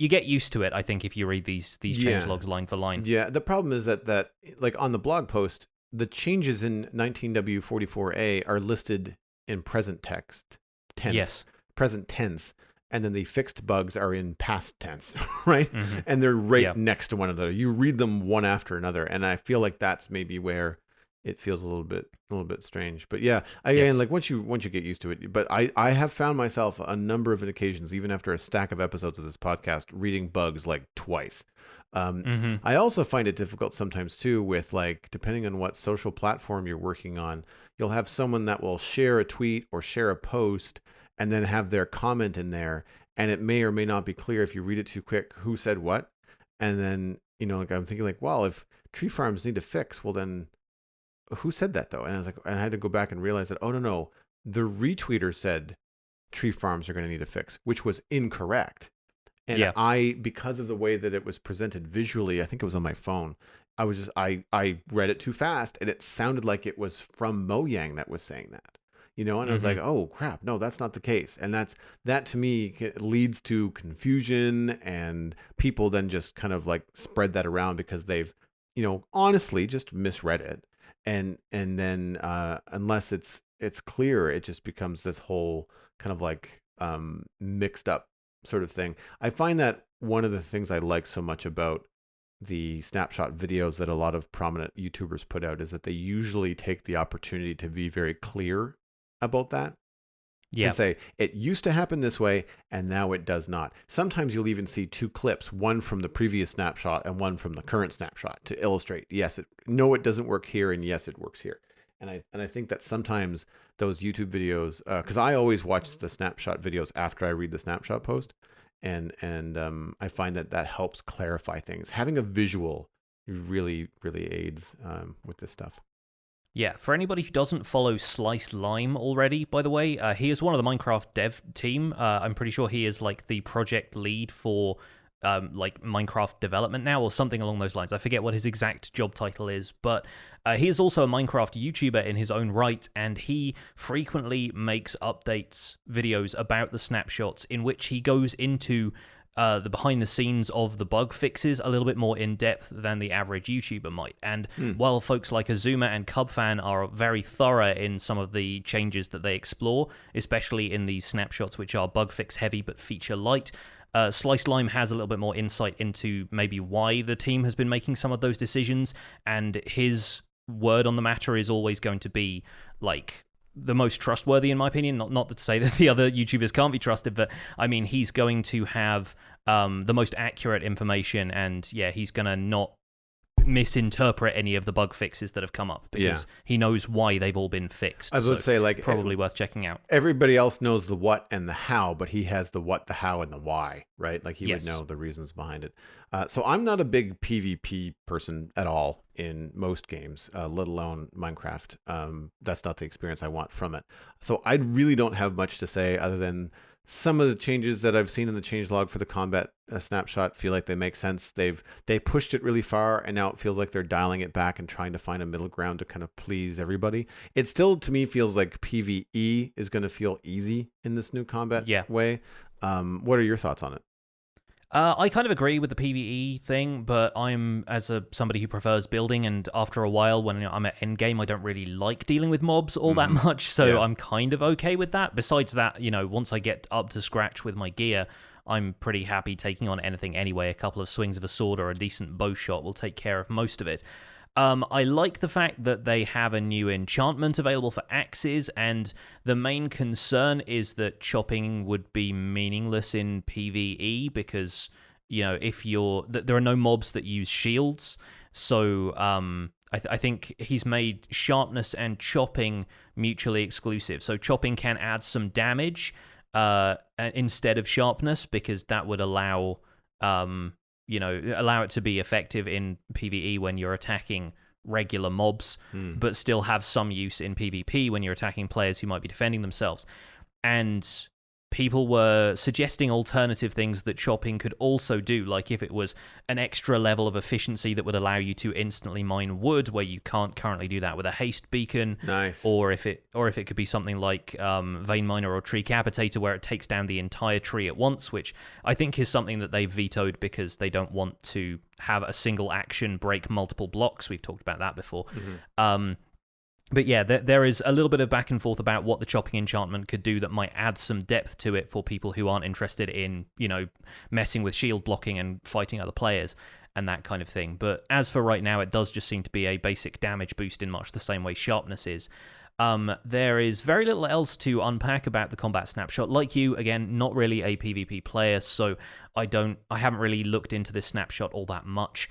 get used to it, I think, if you read these changelogs line for line. Yeah, the problem is that like on the blog post, the changes in 19W44A are listed in present tense. Yes. Present tense, and then the fixed bugs are in past tense, right? Mm-hmm. And they're right next to one another. You read them one after another, and I feel like that's maybe where it feels a little bit strange. But yeah, again, like once you get used to it. But I have found myself a number of occasions, even after a stack of episodes of this podcast, reading bugs like twice. I also find it difficult sometimes too with, like, depending on what social platform you're working on, you'll have someone that will share a tweet or share a post and then have their comment in there, and it may or may not be clear if you read it too quick who said what. And then, you know, like I'm thinking like, well, if tree farms need to fix, well then who said that though? And I was like, and I had to go back and realize that, oh no, the retweeter said tree farms are going to need a fix, which was incorrect. And I, because of the way that it was presented visually, I think it was on my phone, I read it too fast, and it sounded like it was from Mojang that was saying that. And I was like, oh crap, no, that's not the case. And that to me leads to confusion, and people then just kind of like spread that around because they've, honestly just misread it. And then unless it's clear, it just becomes this whole kind of like mixed up sort of thing. I find that one of the things I like so much about the snapshot videos that a lot of prominent YouTubers put out is that they usually take the opportunity to be very clear about that Yeah. and say, it used to happen this way and now it does not. Sometimes you'll even see two clips, one from the previous snapshot and one from the current snapshot, to illustrate, yes, it doesn't work here, and yes, it works here. And I think that sometimes those YouTube videos, because I always watch the snapshot videos after I read the snapshot post, and I find that helps clarify things. Having a visual really really aids with this stuff. Yeah, for anybody who doesn't follow Sliced Lime already, by the way, he is one of the Minecraft dev team. I'm pretty sure he is like the project lead for like Minecraft development now, or something along those lines. I forget what his exact job title is, but he is also a Minecraft YouTuber in his own right, and he frequently makes updates videos about the snapshots in which he goes into the behind the scenes of the bug fixes a little bit more in depth than the average YouTuber might. And while folks like Azuma and Cubfan are very thorough in some of the changes that they explore, especially in these snapshots which are bug fix heavy but feature light, Sliced Lime has a little bit more insight into maybe why the team has been making some of those decisions, and his word on the matter is always going to be like the most trustworthy, in my opinion. Not to say that the other YouTubers can't be trusted, but I mean, he's going to have the most accurate information, and yeah, he's going to not misinterpret any of the bug fixes that have come up, because he knows why they've all been fixed. I would say, like, probably worth checking out. Everybody else knows the what and the how, but he has the what, the how, and the why, right? Like, he would know the reasons behind it. So I'm not a big PvP person at all in most games, let alone Minecraft. That's not the experience I want from it. So I really don't have much to say other than some of the changes that I've seen in the changelog for the combat snapshot feel like they make sense. They pushed it really far, and now it feels like they're dialing it back and trying to find a middle ground to kind of please everybody. It still, to me, feels like PvE is going to feel easy in this new combat way. What are your thoughts on it? I kind of agree with the PvE thing, but I'm, as somebody who prefers building, and after a while when I'm at endgame, I don't really like dealing with mobs all that much, so I'm kind of okay with that. Besides that, once I get up to scratch with my gear, I'm pretty happy taking on anything anyway. A couple of swings of a sword or a decent bow shot will take care of most of it. I like the fact that they have a new enchantment available for axes, and the main concern is that chopping would be meaningless in PvE because, if there are no mobs that use shields, so I think he's made sharpness and chopping mutually exclusive. So chopping can add some damage instead of sharpness, because that would allow it to be effective in PvE when you're attacking regular mobs, but still have some use in PvP when you're attacking players who might be defending themselves. And people were suggesting alternative things that chopping could also do, like if it was an extra level of efficiency that would allow you to instantly mine wood where you can't currently do that with a haste beacon. Nice. Or if it could be something like vein miner or tree capitator, where it takes down the entire tree at once, which I think is something that they vetoed because they don't want to have a single action break multiple blocks. We've talked about that before. But yeah, there is a little bit of back and forth about what the chopping enchantment could do that might add some depth to it for people who aren't interested in, messing with shield blocking and fighting other players and that kind of thing. But as for right now, it does just seem to be a basic damage boost in much the same way sharpness is. There is very little else to unpack about the combat snapshot. Like you, again, not really a PvP player, so I haven't really looked into this snapshot all that much.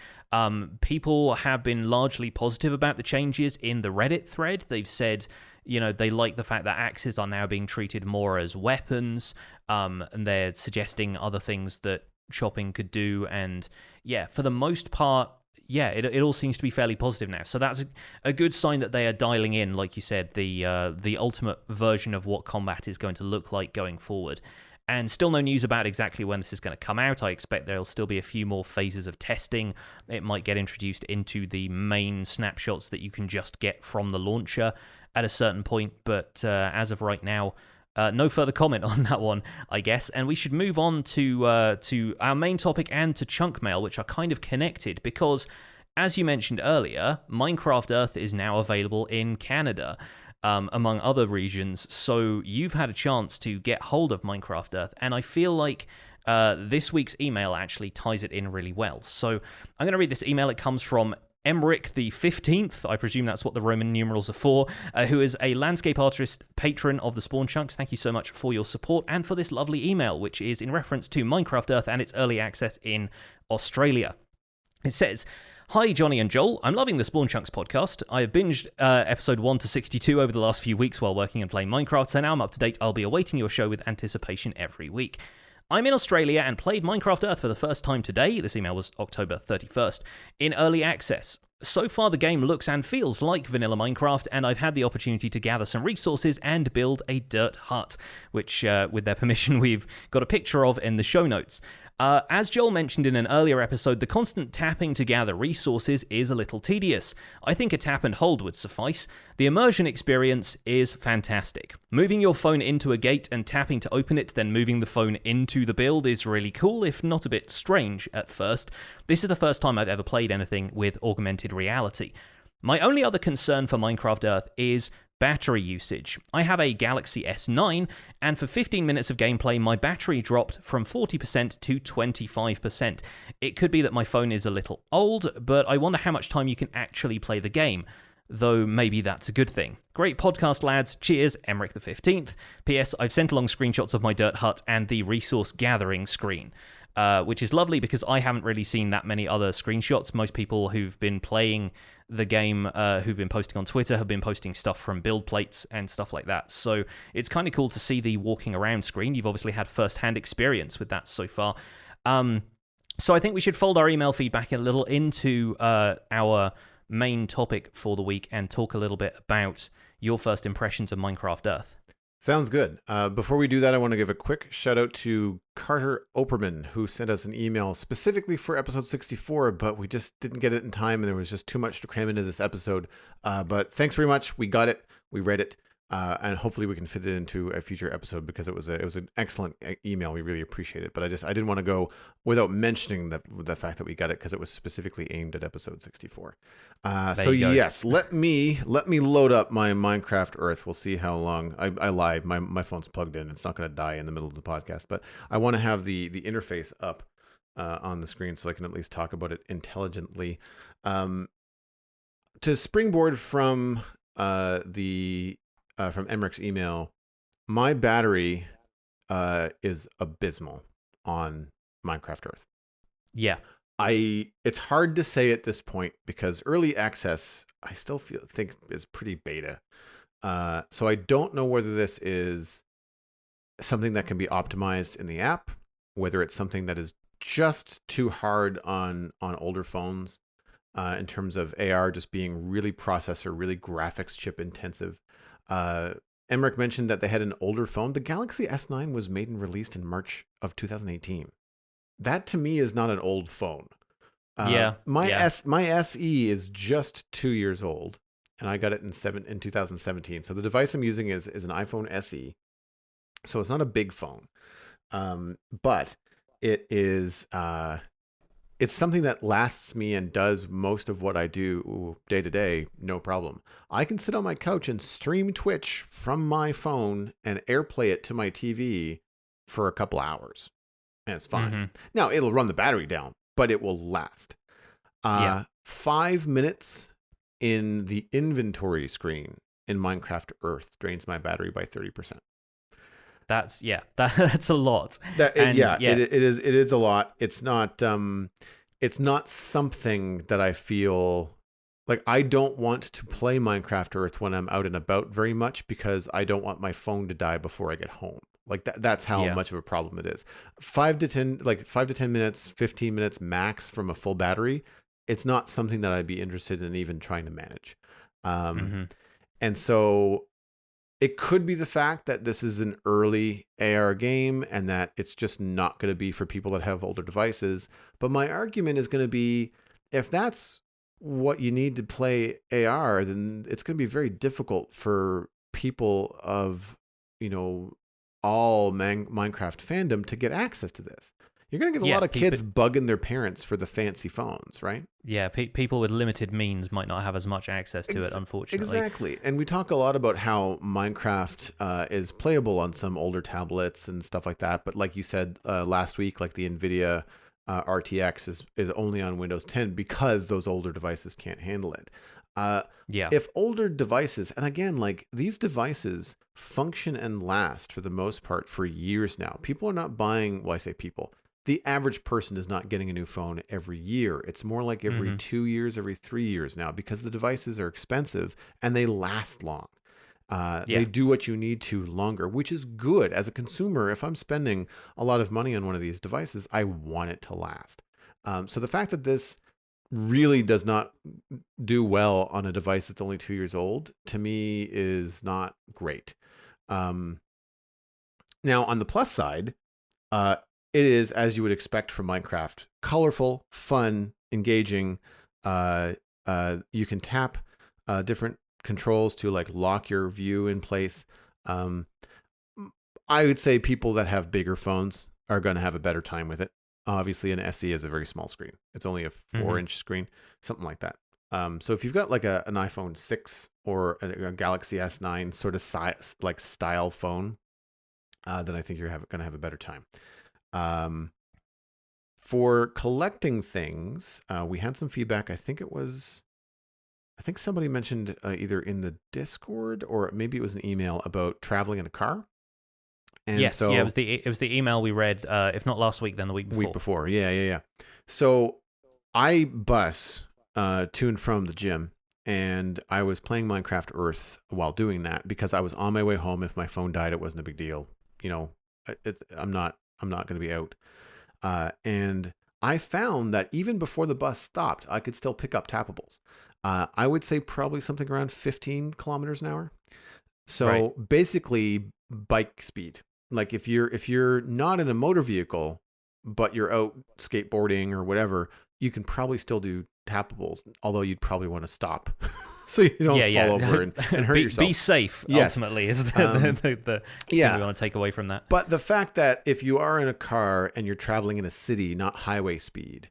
People have been largely positive about the changes in the Reddit thread. They've said, they like the fact that axes are now being treated more as weapons, and they're suggesting other things that chopping could do, and yeah, for the most part, yeah, it all seems to be fairly positive now. So that's a good sign that they are dialing in, like you said, the ultimate version of what combat is going to look like going forward. And still no news about exactly when this is going to come out. I expect there'll still be a few more phases of testing. It might get introduced into the main snapshots that you can just get from the launcher at a certain point. But as of right now, no further comment on that one, I guess. And we should move on to our main topic and to chunk mail, which are kind of connected because, as you mentioned earlier, Minecraft Earth is now available in Canada. Among other regions, so you've had a chance to get hold of Minecraft Earth, and I feel like this week's email actually ties it in really well. So I'm going to read this email. It comes from Emmerich the 15th, I presume that's what the Roman numerals are for, who is a landscape artist patron of the Spawn Chunks. Thank you so much for your support and for this lovely email, which is in reference to Minecraft Earth and its early access in Australia. It says, "Hi, Jonny and Joel. I'm loving the Spawn Chunks podcast. I have binged episode 1 to 62 over the last few weeks while working and playing Minecraft, so now I'm up to date. I'll be awaiting your show with anticipation every week. I'm in Australia and played Minecraft Earth for the first time today," this email was October 31st, "in early access. So far, the game looks and feels like vanilla Minecraft, and I've had the opportunity to gather some resources and build a dirt hut, which, with their permission, we've got a picture of in the show notes. As Joel mentioned in an earlier episode, the constant tapping to gather resources is a little tedious. I think a tap and hold would suffice. The immersion experience is fantastic. Moving your phone into a gate and tapping to open it, then moving the phone into the build is really cool, if not a bit strange at first. This is the first time I've ever played anything with augmented reality. My only other concern for Minecraft Earth is battery usage. I have a Galaxy S9, and for 15 minutes of gameplay, my battery dropped from 40% to 25%. It could be that my phone is a little old, but I wonder how much time you can actually play the game, though maybe that's a good thing. Great podcast, lads. Cheers, Emmerich the 15th. P.S. I've sent along screenshots of my dirt hut and the resource gathering screen. Which is lovely because I haven't really seen that many other screenshots. Most people who've been playing the game, who've been posting on Twitter, have been posting stuff from build plates and stuff like that. So it's kind of cool to see the walking around screen. You've obviously had first-hand experience with that so far. So I think we should fold our email feedback a little into our main topic for the week and talk a little bit about your first impressions of Minecraft Earth. Sounds good. Before we do that, I want to give a quick shout out to Carter Operman, who sent us an email specifically for episode 64, but we just didn't get it in time, and there was just too much to cram into this episode. But thanks very much. We got it. We read it. And hopefully we can fit it into a future episode because it was an excellent email. We really appreciate it. But I didn't want to go without mentioning the fact that we got it because it was specifically aimed at episode 64. So yes, let me load up my Minecraft Earth. We'll see how long. I lied. My phone's plugged in. It's not going to die in the middle of the podcast. But I want to have the interface up on the screen so I can at least talk about it intelligently. To springboard from from Emmerich's email, my battery is abysmal on Minecraft Earth. Yeah. It's hard to say at this point because early access I still think is pretty beta. So I don't know whether this is something that can be optimized in the app, whether it's something that is just too hard on older phones in terms of AR just being really graphics chip intensive. Emmerich mentioned that they had an older phone. The Galaxy S9 was made and released in March of 2018. That to me is not an old phone. My SE is just 2 years old, and I got it in 2017. So the device I'm using is an iPhone SE. So it's not a big phone, but it is. It's something that lasts me and does most of what I do day to day, no problem. I can sit on my couch and stream Twitch from my phone and AirPlay it to my TV for a couple hours. And it's fine. Mm-hmm. Now, it'll run the battery down, but it will last. 5 minutes in the inventory screen in Minecraft Earth drains my battery by 30%. That's a lot. It is a lot. It's not something that I feel like I don't want to play Minecraft Earth when I'm out and about very much because I don't want my phone to die before I get home. Like that's how much of a problem it is. 5 to 10 minutes, 15 minutes max from a full battery. It's not something that I'd be interested in even trying to manage. And so It could be the fact that this is an early AR game and that it's just not going to be for people that have older devices. But my argument is going to be, if that's what you need to play AR, then it's going to be very difficult for people of, you know, all Minecraft fandom to get access to this. You're going to get a Yeah, lot of kids bugging their parents for the fancy phones, right? yeah, people with limited means might not have as much access to it, unfortunately. Exactly. And we talk a lot about how Minecraft is playable on some older tablets and stuff like that. But like you said last week, like the NVIDIA RTX is only on Windows 10 because those older devices can't handle it. Yeah. If older devices, and again, like these devices function and last for the most part for years now. People are not buying, well, I say people, the average person is not getting a new phone every year. It's more like every 2 years, every 3 years now, because the devices are expensive and they last long. They do what you need to longer, which is good. As a consumer, if I'm spending a lot of money on one of these devices, I want it to last. So the fact that this really does not do well on a device that's only 2 years old, to me, is not great. Now, on the plus side, it is, as you would expect from Minecraft, colorful, fun, engaging. You can tap different controls to like lock your view in place. I would say people that have bigger phones are going to have a better time with it. Obviously, an SE is a very small screen. It's only a 4-inch screen, something like that. So if you've got like an iPhone 6 or a Galaxy S9 sort of like style phone, then I think you're going to have a better time. For collecting things, we had some feedback. I think somebody mentioned either in the Discord or maybe it was an email about traveling in a car. And yes, so yeah, it was the email we read. If not last week, then the week before. Week before, yeah. So I bus to and from the gym, and I was playing Minecraft Earth while doing that because I was on my way home. If my phone died, it wasn't a big deal. You know, I'm not going to be out. And I found that even before the bus stopped, I could still pick up tappables. I would say probably something around 15 kilometers an hour. So basically bike speed. Like if you're not in a motor vehicle, but you're out skateboarding or whatever, you can probably still do tappables, although you'd probably want to stop so you don't fall over and hurt yourself. Be safe, ultimately, is the thing we want to take away from that. But the fact that if you are in a car and you're traveling in a city, not highway speed,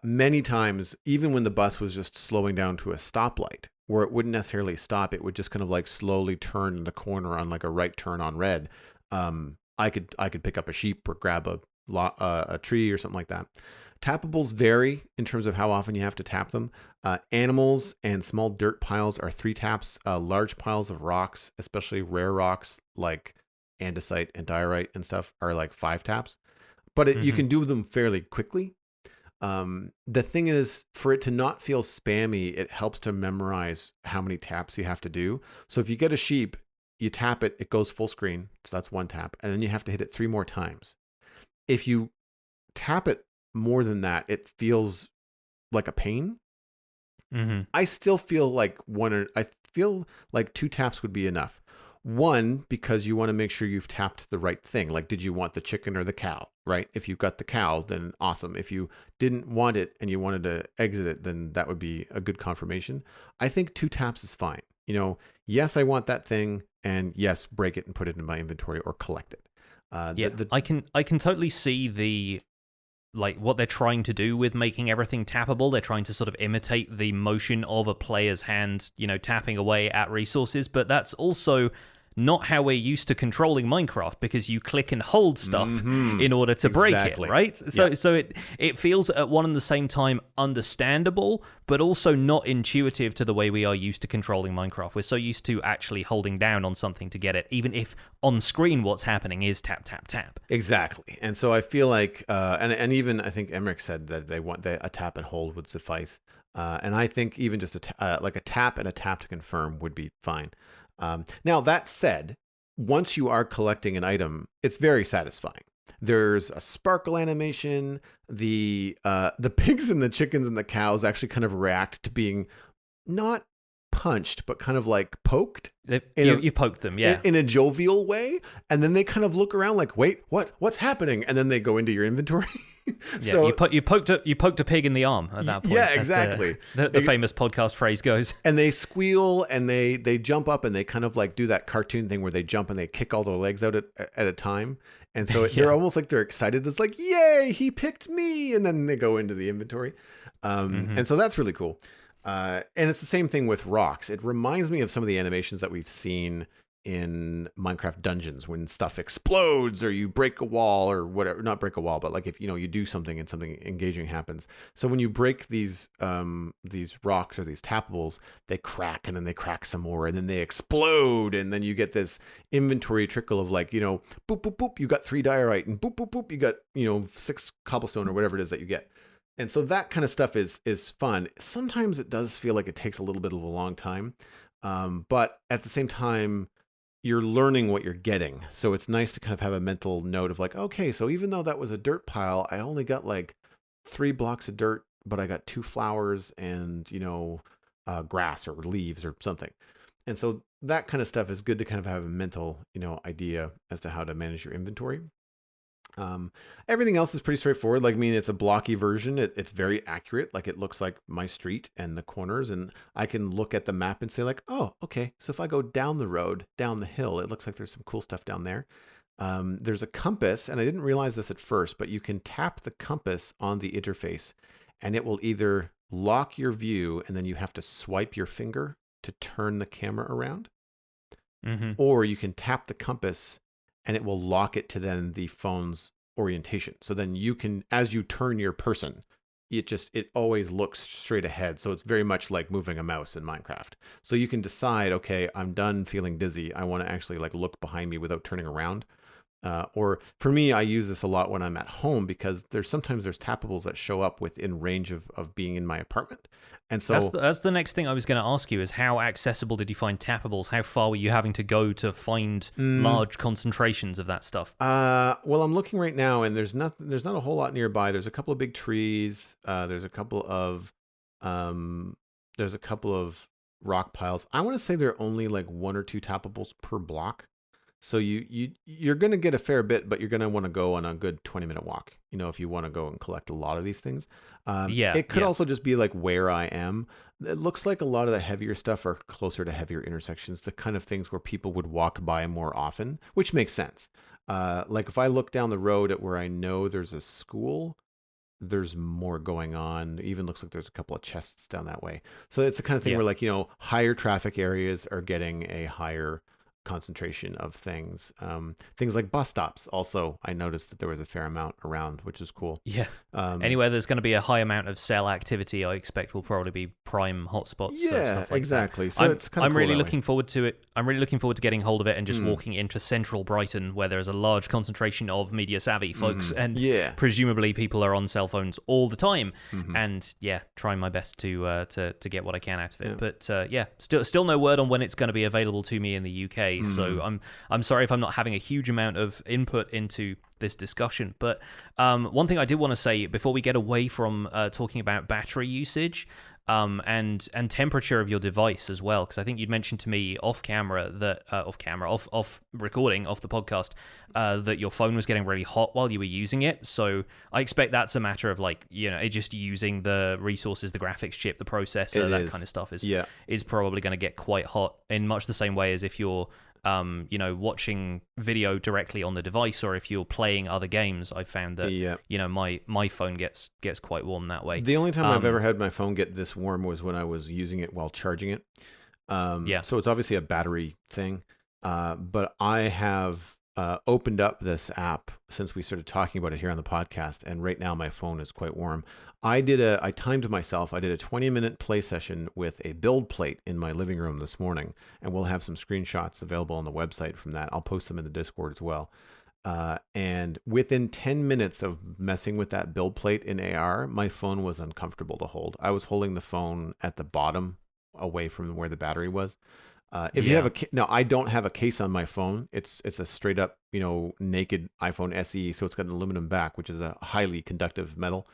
many times, even when the bus was just slowing down to a stoplight, where it wouldn't necessarily stop, it would just kind of like slowly turn in the corner on like a right turn on red. I could pick up a sheep or grab a tree or something like that. Tappables vary in terms of how often you have to tap them. Animals and small dirt piles are 3 taps. Large piles of rocks, especially rare rocks like andesite and diorite and stuff, are like 5 taps. But you can do them fairly quickly. The thing is, for it to not feel spammy, it helps to memorize how many taps you have to do. So if you get a sheep, you tap it, it goes full screen. So that's 1 tap. And then you have to hit it 3 more times. If you tap it more than that, it feels like a pain. I still feel like 2 taps would be enough. 1, because you want to make sure you've tapped the right thing. Like, did you want the chicken or the cow, right? If you got the cow, then awesome. If you didn't want it and you wanted to exit it, then that would be a good confirmation. I think 2 taps is fine. You know, yes, I want that thing, and yes, break it and put it in my inventory or collect it. I can totally see what they're trying to do with making everything tappable. They're trying to sort of imitate the motion of a player's hand, tapping away at resources, but that's also not how we're used to controlling Minecraft, because you click and hold stuff in order to break it, right? So it feels at one and the same time understandable, but also not intuitive to the way we are used to controlling Minecraft. We're so used to actually holding down on something to get it, even if on screen what's happening is tap, tap, tap. Exactly. And so I feel like, and even I think Emmerich said that a tap and hold would suffice. And I think even just like a tap and a tap to confirm would be fine. Now, that said, once you are collecting an item, it's very satisfying. There's a sparkle animation. The pigs and the chickens and the cows actually kind of react to being not punched, but kind of like poked You poked them, yeah. in a jovial way, and then they kind of look around like, wait, what's happening? And then they go into your inventory. Yeah, So you poked a pig in the arm at that point. yeah, exactly. The famous podcast phrase goes. And they squeal and they jump up and they kind of like do that cartoon thing where they jump and they kick all their legs out at a time. And so they're almost like they're excited. It's like, yay, he picked me. And then they go into the inventory. And so that's really cool. And it's the same thing with rocks. It reminds me of some of the animations that we've seen in Minecraft dungeons when stuff explodes or you break a wall or whatever. Not break a wall, but like if you do something and something engaging happens. So when you break these rocks or these tappables, they crack and then they crack some more and then they explode and then you get this inventory trickle of like, boop boop boop, you got 3 diorite and boop boop boop, you got 6 cobblestone or whatever it is that you get. And so that kind of stuff is fun. Sometimes it does feel like it takes a little bit of a long time, but at the same time, you're learning what you're getting. So it's nice to kind of have a mental note of like, okay, so even though that was a dirt pile, I only got like 3 blocks of dirt, but I got 2 flowers and, grass or leaves or something. And so that kind of stuff is good to kind of have a mental, idea as to how to manage your inventory. Everything else is pretty straightforward. Like, I mean, it's a blocky version. It's very accurate. Like, it looks like my street and the corners, and I can look at the map and say like, oh, okay. So if I go down the road, down the hill, it looks like there's some cool stuff down there. There's a compass, and I didn't realize this at first, but you can tap the compass on the interface, and it will either lock your view, and then you have to swipe your finger to turn the camera around, or you can tap the compass and it will lock it to then the phone's orientation. So then you can, as you turn your person, it always looks straight ahead. So it's very much like moving a mouse in Minecraft. So you can decide, okay, I'm done feeling dizzy. I want to actually like look behind me without turning around. Or for me, I use this a lot when I'm at home because sometimes there's tappables that show up within range of being in my apartment. And so that's the next thing I was going to ask you is how accessible did you find tappables? How far were you having to go to find large concentrations of that stuff? Well, I'm looking right now and there's not a whole lot nearby. There's a couple of big trees. There's a couple of rock piles. I want to say there are only like 1 or 2 tappables per block. So you're going to get a fair bit, but you're going to want to go on a good 20-minute walk, if you want to go and collect a lot of these things. It could also just be like where I am. It looks like a lot of the heavier stuff are closer to heavier intersections, the kind of things where people would walk by more often, which makes sense. Like if I look down the road at where I know there's a school, there's more going on. It even looks like there's a couple of chests down that way. So it's the kind of thing where like, higher traffic areas are getting a higher concentration of things. Things like bus stops. Also, I noticed that there was a fair amount around, which is cool. Yeah. Anywhere there's going to be a high amount of cell activity, I expect will probably be prime hotspots. Yeah, for stuff like exactly. That. So it's kind of I'm cool really looking forward to it. I'm really looking forward to getting hold of it and just walking into central Brighton, where there's a large concentration of media savvy folks, and presumably people are on cell phones all the time. And trying my best to get what I can out of it. But still no word on when it's going to be available to me in the UK. So I'm sorry if I'm not having a huge amount of input into this discussion. But one thing I did want to say before we get away from talking about battery usage and temperature of your device as well, because I think you'd mentioned to me off recording, off the podcast, that your phone was getting really hot while you were using it. So I expect that's a matter of like, it just using the resources, the graphics chip, the processor, that kind of stuff is probably going to get quite hot in much the same way as if you're watching video directly on the device, or if you're playing other games. I found that my phone gets quite warm that way. The only time I've ever had my phone get this warm was when I was using it while charging it. So it's obviously a battery thing. But I have opened up this app since we started talking about it here on the podcast, and right now my phone is quite warm. I timed myself. I did a 20-minute play session with a build plate in my living room this morning, and we'll have some screenshots available on the website from that. I'll post them in the Discord as well. And within 10 minutes of messing with that build plate in AR, my phone was uncomfortable to hold. I was holding the phone at the bottom, away from where the battery was. If you have now, I don't have a case on my phone. It's a straight up, naked iPhone SE. So it's got an aluminum back, which is a highly conductive metal.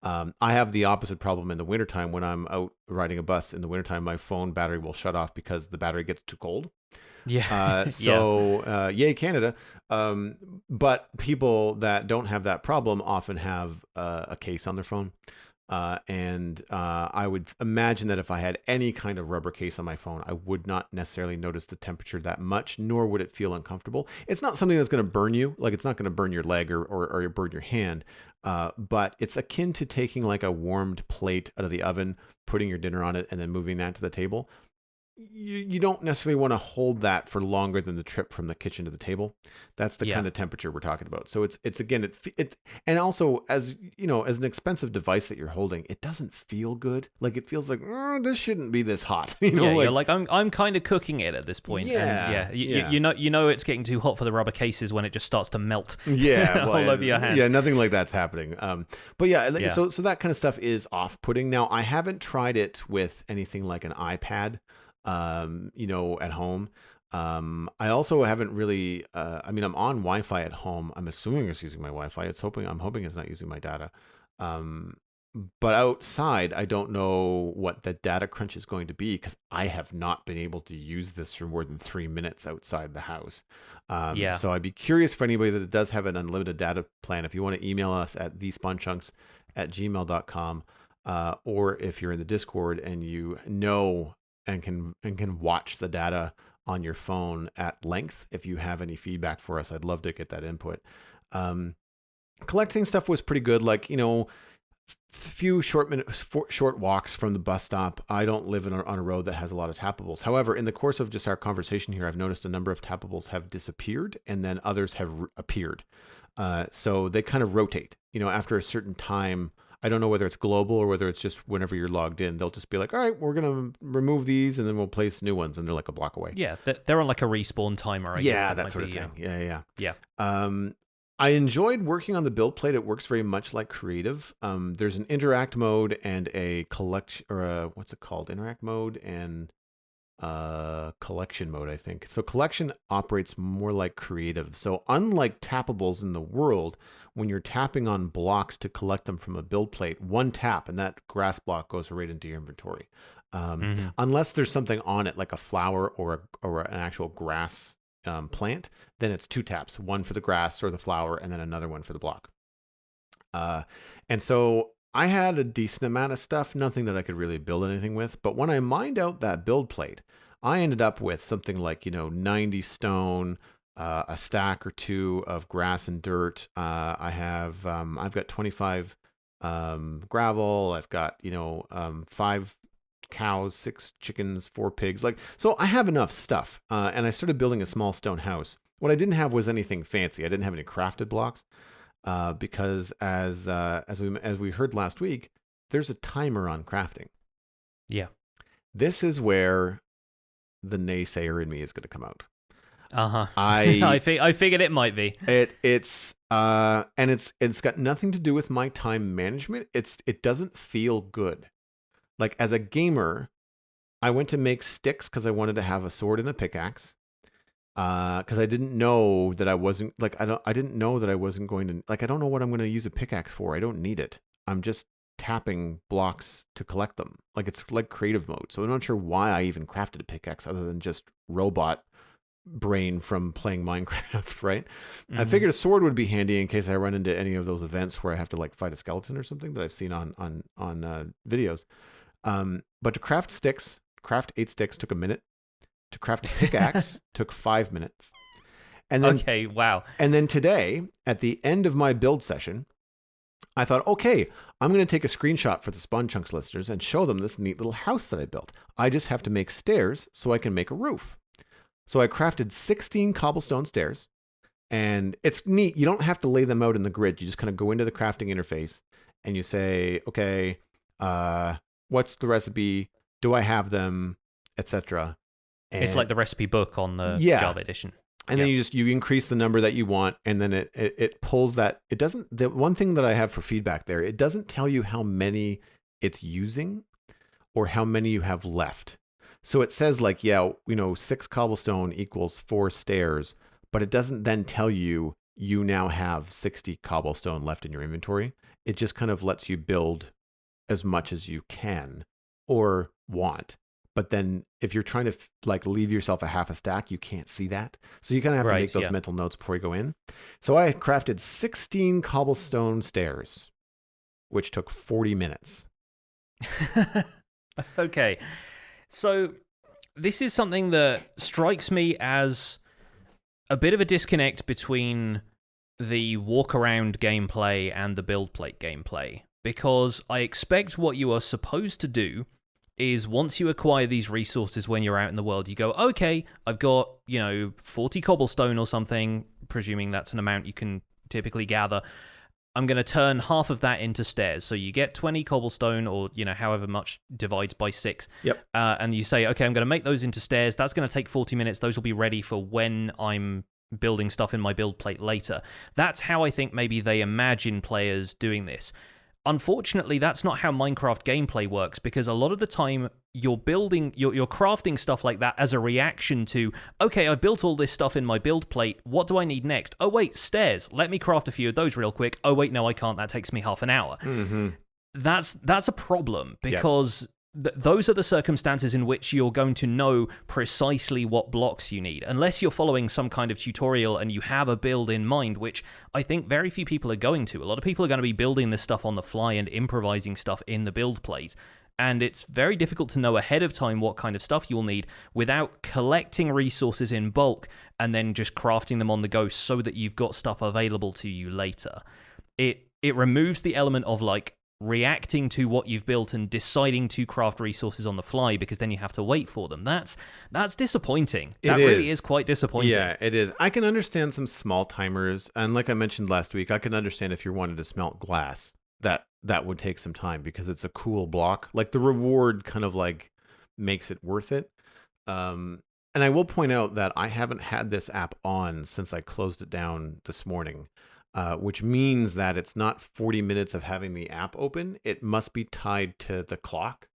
I have the opposite problem in the wintertime. When I'm out riding a bus in the wintertime, my phone battery will shut off because the battery gets too cold. Yeah. Yeah. Yay, Canada. Um, but people that don't have that problem often have a case on their phone. I would imagine that if I had any kind of rubber case on my phone, I would not necessarily notice the temperature that much, nor would it feel uncomfortable. It's not something that's going to burn you, like it's not going to burn your leg or burn your hand, but it's akin to taking like a warmed plate out of the oven, putting your dinner on it, and then moving that to the table. You don't necessarily want to hold that for longer than the trip from the kitchen to the table. That's the Yeah. kind of temperature we're talking about. So it's again it and also, as you know, as an expensive device that you're holding, it doesn't feel good. Like it feels like, this shouldn't be this hot. You know, Yeah, like you're like I'm kind of cooking it at this point, and yeah, yeah. you know it's getting too hot for the rubber cases when it just starts to melt Yeah, all over your hand. yeah, nothing like that's happening. But yeah, like, Yeah. so that kind of stuff is off-putting. Now, I haven't tried it with anything like an iPad, at home. I also haven't really. I mean, I'm on Wi-Fi at home. I'm assuming it's using my Wi-Fi. I'm hoping it's not using my data. Um, but outside, I don't know what the data crunch is going to be because I have not been able to use this for more than 3 minutes outside the house. Yeah. So I'd be curious for anybody that does have an unlimited data plan. If you want to email us at thespawnchunks@gmail.com, or if you're in the Discord and you know and can watch the data on your phone at length, if you have any feedback for us, I'd love to get that input. Um, Collecting stuff was pretty good. Like, few short walks from the bus stop. I don't live on a road that has a lot of tappables. However, in the course of just our conversation here, I've noticed a number of tappables have disappeared and then others have appeared. So they kind of rotate. After a certain time, I don't know whether it's global or whether it's just whenever you're logged in, they'll just be like, all right, we're going to remove these and then we'll place new ones. And they're like a block away. Yeah, they're on like a respawn timer, I guess. Yeah, that might sort of be, thing. Yeah. Yeah. I enjoyed working on the build plate. It works very much like creative. There's an interact mode and a collection, or what's it called? Interact mode and collection mode, I think. So collection operates more like creative. So unlike tappables in the world, when you're tapping on blocks to collect them from a build plate, one tap and that grass block goes right into your inventory. Unless there's something on it like a flower or an actual grass plant, then it's two taps, one for the grass or the flower, and then another one for the block. And so I had a decent amount of stuff, nothing that I could really build anything with. But when I mined out that build plate, I ended up with something like 90 stone, a stack or two of grass and dirt. I've got 25 gravel. I've got 5 cows, 6 chickens, 4 pigs. So I have enough stuff. And I started building a small stone house. What I didn't have was anything fancy. I didn't have any crafted blocks, because as we heard last week, there's a timer on crafting. Yeah. This is where the naysayer in me is going to come out. Uh-huh. I figured it might be. It's got nothing to do with my time management. It doesn't feel good. Like, as a gamer, I went to make sticks because I wanted to have a sword and a pickaxe. Because I didn't know that I wasn't I didn't know that I wasn't going to, I don't know what I'm going to use a pickaxe for. I don't need it. I'm just tapping blocks to collect them. It's like creative mode. So I'm not sure why I even crafted a pickaxe other than just robot brain from playing Minecraft, right? Mm-hmm. I figured a sword would be handy in case I run into any of those events where I have to fight a skeleton or something that I've seen on videos. But to craft 8 sticks took a minute. To craft a pickaxe took 5 minutes. And then, okay, wow. And then today, at the end of my build session, I thought, okay, I'm going to take a screenshot for the Spawn Chunks listeners and show them this neat little house that I built. I just have to make stairs so I can make a roof. So I crafted 16 cobblestone stairs. And it's neat. You don't have to lay them out in the grid. You just kind of go into the crafting interface and you say, okay, what's the recipe? Do I have them? Etc. It's like the recipe book on the Java edition. And then you increase the number that you want, and then it pulls that. It doesn't. The one thing that I have for feedback there, it doesn't tell you how many it's using or how many you have left. So it says 6 cobblestone equals 4 stairs, but it doesn't then tell you now have 60 cobblestone left in your inventory. It just kind of lets you build as much as you can or want. But then if you're trying to like leave yourself a half a stack, you can't see that. So you kind of have to make those mental notes before you go in. So I crafted 16 cobblestone stairs, which took 40 minutes. Okay. So this is something that strikes me as a bit of a disconnect between the walk around gameplay and the build plate gameplay, because I expect what you are supposed to do is once you acquire these resources when you're out in the world, you go, okay, I've got, 40 cobblestone or something, presuming that's an amount you can typically gather. I'm going to turn half of that into stairs. So you get 20 cobblestone or, however much divides by 6. Yep. And you say, okay, I'm going to make those into stairs. That's going to take 40 minutes. Those will be ready for when I'm building stuff in my build plate later. That's how I think maybe they imagine players doing this. Unfortunately, that's not how Minecraft gameplay works, because a lot of the time you're crafting stuff like that as a reaction to, okay, I've built all this stuff in my build plate. What do I need next? Oh, wait, stairs. Let me craft a few of those real quick. Oh, wait, no, I can't. That takes me half an hour. Mm-hmm. That's a problem, because those are the circumstances in which you're going to know precisely what blocks you need, unless you're following some kind of tutorial and you have a build in mind, which I think very few people are going to. A lot of people are going to be building this stuff on the fly and improvising stuff in the build plate, and it's very difficult to know ahead of time what kind of stuff you'll need without collecting resources in bulk and then just crafting them on the go so that you've got stuff available to you later. It removes the element of like reacting to what you've built and deciding to craft resources on the fly, because then you have to wait for them. That's disappointing. That really is quite disappointing. Yeah, it is. I can understand some small timers, and like I mentioned last week, I can understand if you're wanting to smelt glass, that would take some time because it's a cool block. Like the reward kind of like makes it worth it. And I will point out that I haven't had this app on since I closed it down this morning. Which means that it's not 40 minutes of having the app open. It must be tied to the clock.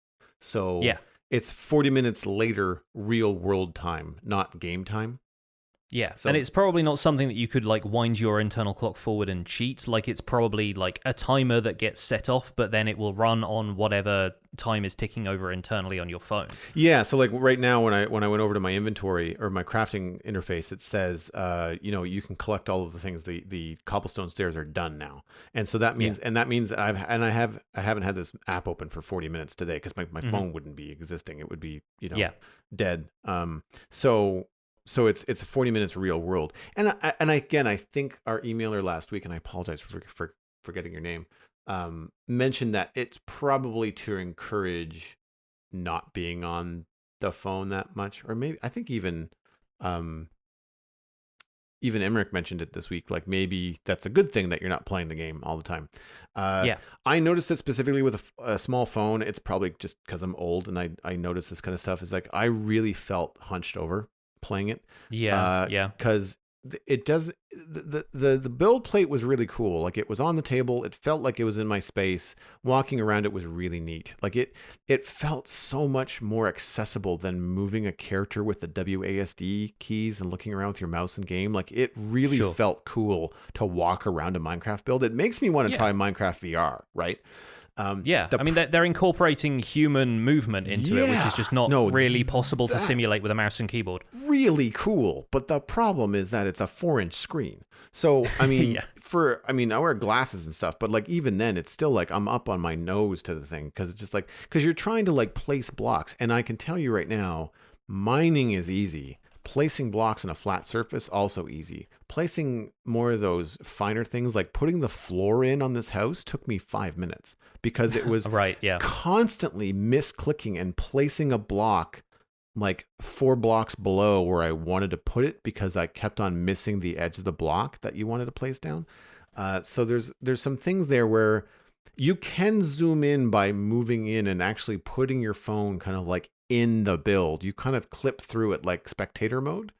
So it's 40 minutes later, real world time, not game time. Yeah, so, and it's probably not something that you could like wind your internal clock forward and cheat. Like it's probably like a timer that gets set off, but then it will run on whatever time is ticking over internally on your phone. Yeah, so like right now when I went over to my inventory or my crafting interface, it says you can collect all of the things. The cobblestone stairs are done now, and so that means I haven't had this app open for 40 minutes today because my phone wouldn't be existing. It would be dead. So it's 40 minutes real world. And I think our emailer last week, and I apologize for forgetting your name, mentioned that it's probably to encourage not being on the phone that much, or maybe I think even Emmerich mentioned it this week. Like maybe that's a good thing that you're not playing the game all the time. I noticed it specifically with a small phone. It's probably just because I'm old and I notice this kind of stuff. Is like I really felt hunched over playing it. Because it does the build plate was really cool. Like it was on the table. It felt like it was in my space. Walking around it was really neat. Like it felt so much more accessible than moving a character with the WASD keys and looking around with your mouse and game. Like it really felt cool to walk around a Minecraft build. It makes me want to try Minecraft VR, right? I mean, they're incorporating human movement into it, which is just not really possible to simulate with a mouse and keyboard. Really cool, but the problem is that it's a 4-inch screen. So, I mean, I wear glasses and stuff, but like even then, it's still like I'm up on my nose to the thing because it's just like because you're trying to like place blocks, and I can tell you right now, mining is easy. Placing blocks on a flat surface, also easy. Placing more of those finer things, like putting the floor in on this house, took me 5 minutes because it was constantly misclicking and placing a block like 4 blocks below where I wanted to put it because I kept on missing the edge of the block that you wanted to place down. So there's some things there where you can zoom in by moving in and actually putting your phone kind of like in the build. You kind of clip through it like spectator mode,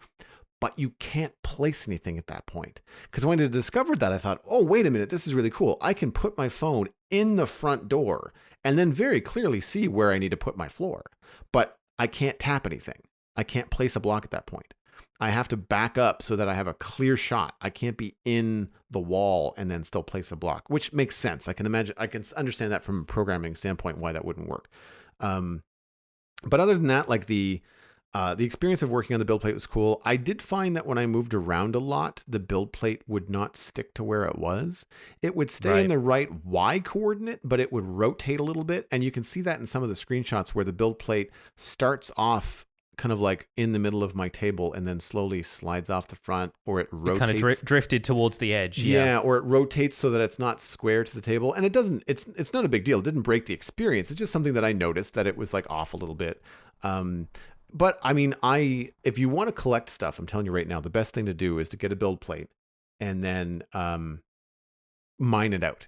but you can't place anything at that point. Because when I discovered that, I thought, oh, wait a minute, this is really cool. I can put my phone in the front door and then very clearly see where I need to put my floor, but I can't tap anything. I can't place a block at that point. I have to back up so that I have a clear shot. I can't be in the wall and then still place a block, which makes sense. I can imagine, I can understand that from a programming standpoint why that wouldn't work. Um, but other than that, like the experience of working on the build plate was cool. I did find that when I moved around a lot, the build plate would not stick to where it was. It would stay in Right. the right Y coordinate, but it would rotate a little bit. And you can see that in some of the screenshots where the build plate starts off kind of like in the middle of my table and then slowly slides off the front, or it It kind of rotates. drifted towards the edge. Yeah. Yeah, or it rotates so that it's not square to the table. And it doesn't, it's not a big deal. It didn't break the experience. It's just something that I noticed that it was like off a little bit. Um, but I mean, if you want to collect stuff, I'm telling you right now, the best thing to do is to get a build plate and then mine it out.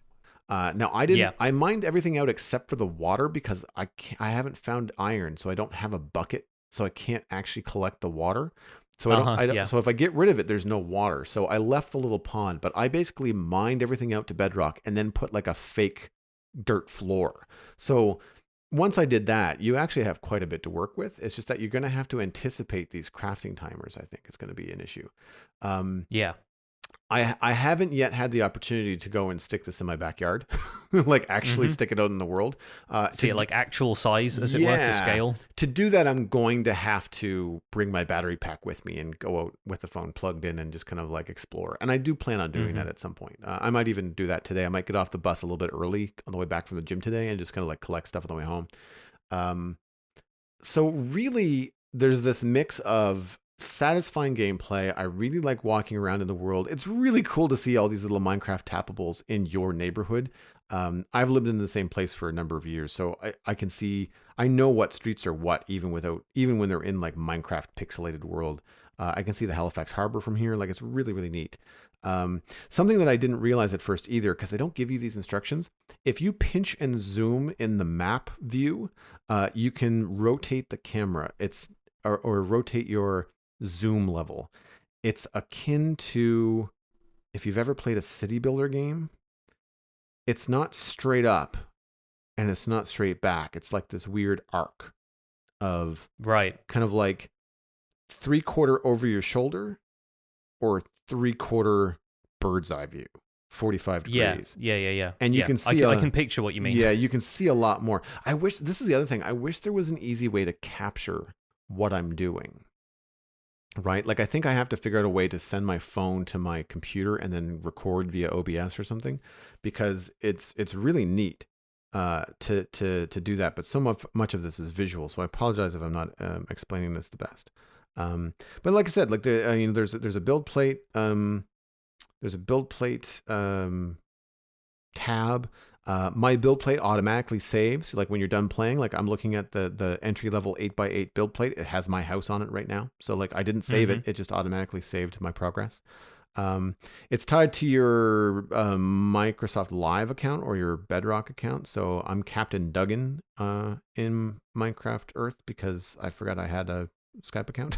Now I didn't. Yeah. I mined everything out except for the water because I haven't found iron, so I don't have a bucket, so I can't actually collect the water. So I don't. Yeah. So if I get rid of it, there's no water. So I left the little pond, but I basically mined everything out to bedrock and then put like a fake dirt floor. So once I did that, you actually have quite a bit to work with. It's just that you're going to have to anticipate these crafting timers. I think it's going to be an issue. Um, Yeah. I haven't yet had the opportunity to go and stick this in my backyard, like actually Hmm. stick it out in the world. See it like actual size, as it were, to scale. To do that, I'm going to have to bring my battery pack with me and go out with the phone plugged in and just kind of like explore. And I do plan on doing Hmm. that at some point. I might even do that today. I might get off the bus a little bit early on the way back from the gym today and just kind of like collect stuff on the way home. Um, so really, there's this mix of satisfying gameplay. I really like walking around in the world. It's really cool to see all these little Minecraft tappables in your neighborhood. I've lived in the same place for a number of years, so I can see, I know what streets are what, even when they're in like Minecraft pixelated world. I can see the Halifax Harbor from here. Like it's really, really neat. Something that I didn't realize at first either, because they don't give you these instructions. If you pinch and zoom in the map view, you can rotate the camera. Or rotate your zoom level. It's akin to if you've ever played a city builder game. It's not straight up and it's not straight back. It's like this weird arc of Right. kind of like 3/4 over your shoulder or 3/4 bird's eye view, 45 Yeah. degrees. Yeah. And you Yeah. can see I can picture what you mean. Yeah, you can see a lot more. This is the other thing. I wish there was an easy way to capture what I'm doing. Right? Like I think I have to figure out a way to send my phone to my computer and then record via OBS or something, because it's really neat to do that. But so much of this is visual, so I apologize if I'm not explaining this the best. But like I said, like there's a build plate tab. My build plate automatically saves. Like when you're done playing, like I'm looking at the entry level 8x8 build plate. It has my house on it right now. So like I didn't save it. It just automatically saved my progress. It's tied to your Microsoft Live account or your Bedrock account. So I'm Captain Duggan in Minecraft Earth because I forgot I had a Skype account.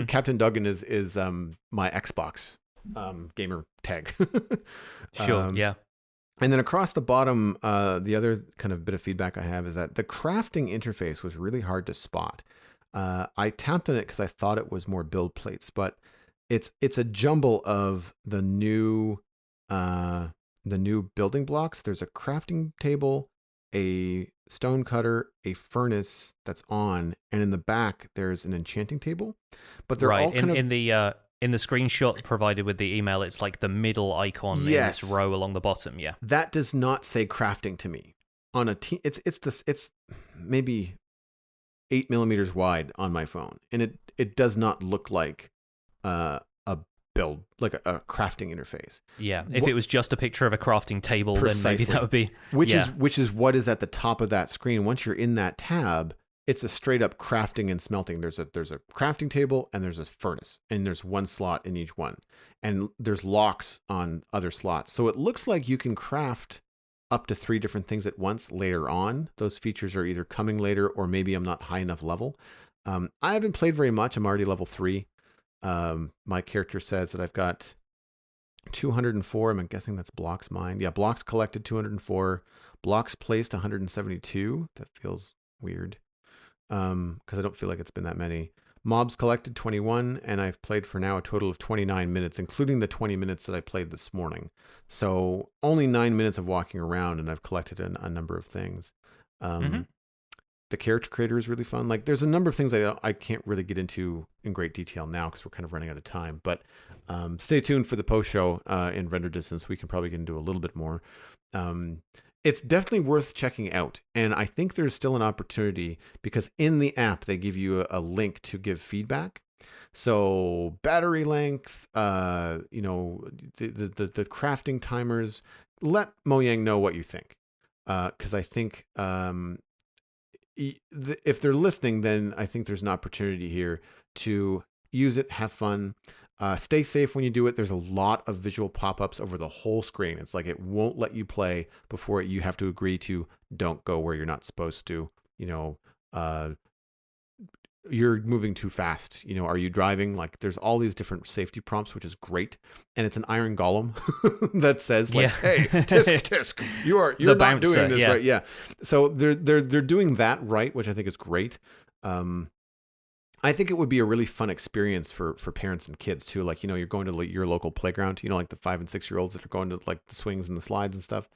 Captain Duggan is my Xbox gamer tag. Sure. Yeah. And then across the bottom, the other kind of bit of feedback I have is that the crafting interface was really hard to spot. I tapped on it because I thought it was more build plates, but it's a jumble of the new building blocks. There's a crafting table, a stone cutter, a furnace that's on, and in the back there's an enchanting table. But they're all kind of in the screenshot provided with the email, it's like the middle icon in this row along the bottom. Yeah, that does not say crafting to me. On a it's maybe 8 millimeters wide on my phone, and it does not look like a build, like a crafting interface. Yeah, if it was just a picture of a crafting table, Precisely. then maybe that would be which is what is at the top of that screen. Once you're in that tab, it's a straight up crafting and smelting. There's a crafting table and there's a furnace, and there's one slot in each one, and there's locks on other slots. So it looks like you can craft up to 3 different things at once later on. Those features are either coming later, or maybe I'm not high enough level. I haven't played very much. I'm already level 3. My character says that I've got 204. I'm guessing that's blocks mined. Yeah, blocks collected 204. Blocks placed 172. That feels weird. Because I don't feel like it's been that many. Mobs collected 21, and I've played for now a total of 29 minutes, including the 20 minutes that I played this morning. So only 9 minutes of walking around, and I've collected a number of things. Mm-hmm. The character creator is really fun. Like, there's a number of things I can't really get into in great detail now because we're kind of running out of time. But stay tuned for the post show in Render Distance. We can probably get into a little bit more. It's definitely worth checking out. And I think there's still an opportunity because in the app, they give you a link to give feedback. So battery length, the crafting timers, let Mojang know what you think. Because I think if they're listening, then I think there's an opportunity here to use it, have fun. Stay safe when you do it. There's a lot of visual pop-ups over the whole screen. It's like it won't let you play before you have to agree to don't go where you're not supposed to. You're moving too fast. Are you driving? Like, there's all these different safety prompts, which is great. And it's an iron golem that says, like, hey, tisk, you're not bouncer, doing this right. Yeah. So they're doing that right, which I think is great. I think it would be a really fun experience for parents and kids too. Like, you're going to your local playground, like the 5 and 6 year olds that are going to like the swings and the slides and stuff.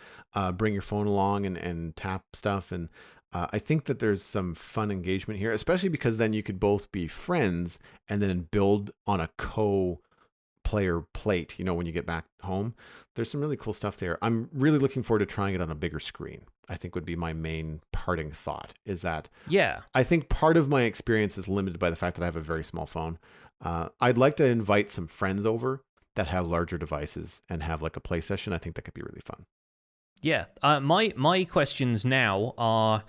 Bring your phone along and tap stuff. And I think that there's some fun engagement here, especially because then you could both be friends and then build on a co-player plate, when you get back home. There's some really cool stuff there. I'm really looking forward to trying it on a bigger screen. I think would be my main parting thought is that I think part of my experience is limited by the fact that I have a very small phone. I'd like to invite some friends over that have larger devices and have like a play session. I think that could be really fun. Yeah. My questions now are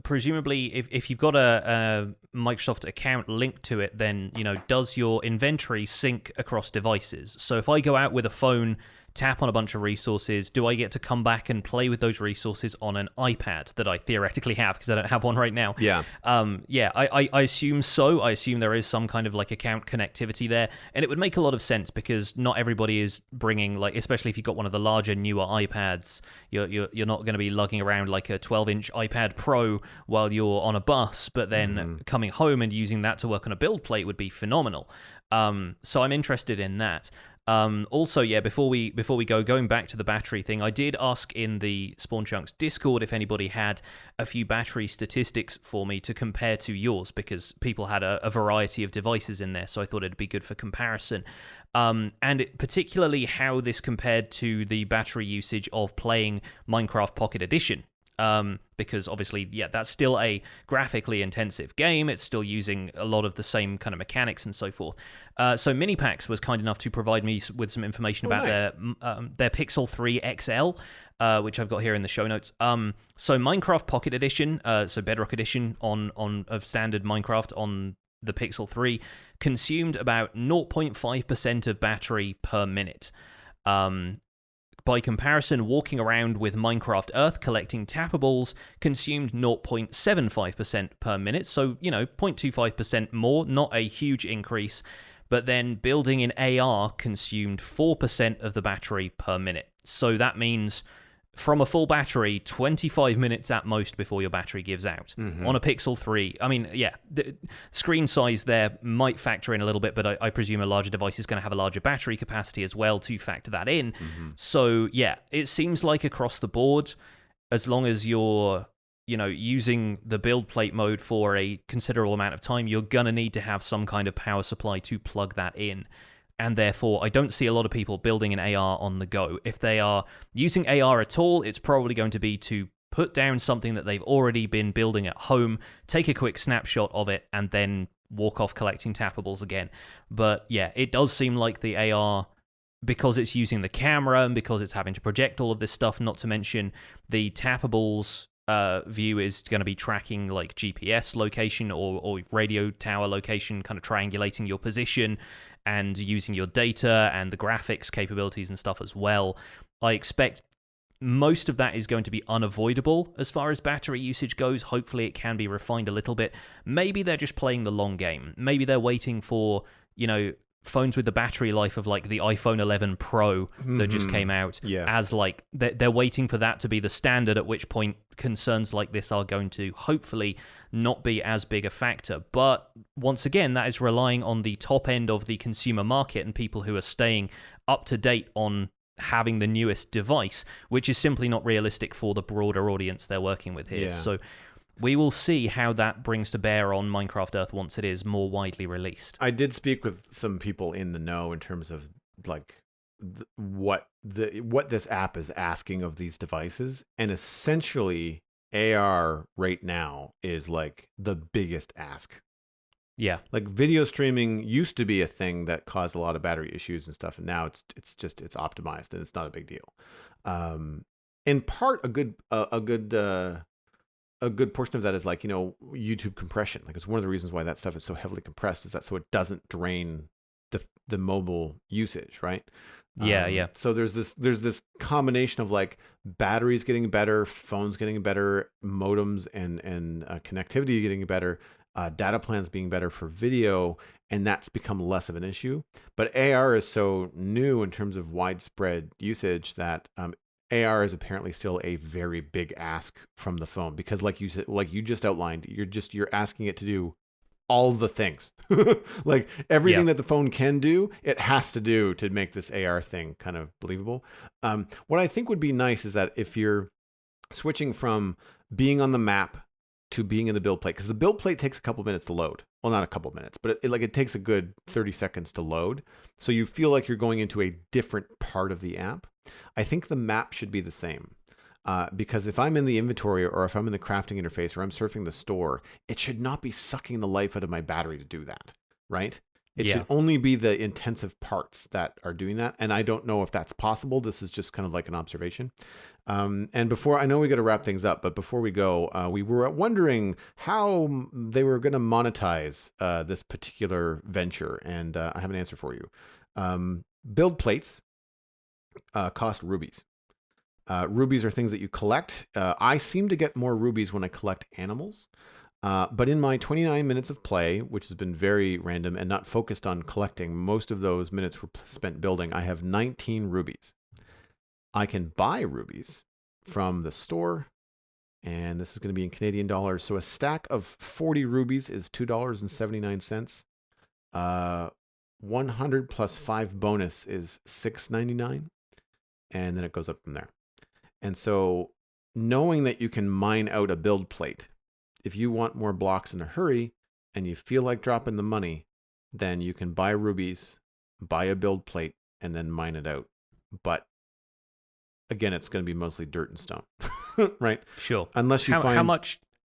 presumably if you've got a Microsoft account linked to it, then does your inventory sync across devices? So if I go out with a phone, tap on a bunch of resources, do I get to come back and play with those resources on an iPad that I theoretically have because I don't have one right now? Yeah. I assume so. I assume there is some kind of like account connectivity there, and it would make a lot of sense because not everybody is bringing, like, especially if you've got one of the larger, newer iPads, you're not going to be lugging around like a 12-inch iPad Pro while you're on a bus, but then coming home and using that to work on a build plate would be phenomenal. So I'm interested in that. Also, before we go, going back to the battery thing, I did ask in the Spawn Chunks Discord if anybody had a few battery statistics for me to compare to yours, because people had a variety of devices in there, so I thought it'd be good for comparison. Particularly how this compared to the battery usage of playing Minecraft Pocket Edition. Because obviously, that's still a graphically intensive game. It's still using a lot of the same kind of mechanics and so forth. So Minipacks was kind enough to provide me with some information about their Pixel 3 XL, which I've got here in the show notes. So Minecraft Pocket Edition, so Bedrock Edition of standard Minecraft on the Pixel 3, consumed about 0.5% of battery per minute. By comparison, walking around with Minecraft Earth collecting tappables consumed 0.75% per minute, so, 0.25% more, not a huge increase. But then building in AR consumed 4% of the battery per minute. So that means from a full battery, 25 minutes at most before your battery gives out. On a Pixel 3, I mean, the screen size there might factor in a little bit, but I presume a larger device is going to have a larger battery capacity as well to factor that in. So, it seems like across the board, as long as you're, using the build plate mode for a considerable amount of time, you're going to need to have some kind of power supply to plug that in. And therefore, I don't see a lot of people building an AR on the go. If they are using AR at all, it's probably going to be to put down something that they've already been building at home, take a quick snapshot of it, and then walk off collecting tappables again. But it does seem like the AR, because it's using the camera and because it's having to project all of this stuff, not to mention the tappables view is going to be tracking like GPS location or radio tower location, kind of triangulating your position and using your data and the graphics capabilities and stuff as well. I expect most of that is going to be unavoidable as far as battery usage goes. Hopefully it can be refined a little bit. Maybe they're just playing the long game. Maybe they're waiting for, phones with the battery life of like the iPhone 11 Pro that just came out, Yeah. as like they're waiting for that to be the standard, at which point concerns like this are going to hopefully not be as big a factor. But once again, that is relying on the top end of the consumer market and people who are staying up to date on having the newest device, which is simply not realistic for the broader audience they're working with here. Yeah. So we will see how that brings to bear on Minecraft Earth once it is more widely released. I did speak with some people in the know in terms of like what this app is asking of these devices, and essentially AR right now is like the biggest ask. Yeah. Like video streaming used to be a thing that caused a lot of battery issues and stuff, and now it's optimized and it's not a big deal. In part, a good portion of that is like, YouTube compression. Like, it's one of the reasons why that stuff is so heavily compressed, is that so it doesn't drain the mobile usage, right? Yeah. So there's this combination of like batteries getting better, phones getting better, modems and connectivity getting better, data plans being better for video, and that's become less of an issue. But AR is so new in terms of widespread usage that AR is apparently still a very big ask from the phone, because like you said, like you just outlined, you're asking it to do all the things. Like everything that the phone can do, it has to do to make this AR thing kind of believable. What I think would be nice is that if you're switching from being on the map to being in the build plate, because the build plate takes a couple minutes to load. Well, not a couple minutes, but it takes a good 30 seconds to load. So you feel like you're going into a different part of the app. I think the map should be the same. Because if I'm in the inventory, or if I'm in the crafting interface, or I'm surfing the store, it should not be sucking the life out of my battery to do that, right? It should only be the intensive parts that are doing that. And I don't know if that's possible. This is just kind of like an observation. And before, I know we got to wrap things up, but before we go, we were wondering how they were going to monetize this particular venture. And I have an answer for you. Build plates cost rubies. Rubies are things that you collect. I seem to get more rubies when I collect animals. But in my 29 minutes of play, which has been very random and not focused on collecting, most of those minutes were spent building, I have 19 rubies. I can buy rubies from the store, and this is going to be in Canadian dollars. So a stack of 40 rubies is $2.79. 100 plus 5 bonus is $6.99. And then it goes up from there. And so knowing that you can mine out a build plate, if you want more blocks in a hurry and you feel like dropping the money, then you can buy rubies, buy a build plate, and then mine it out. But again, it's going to be mostly dirt and stone, right? Sure. Unless you find...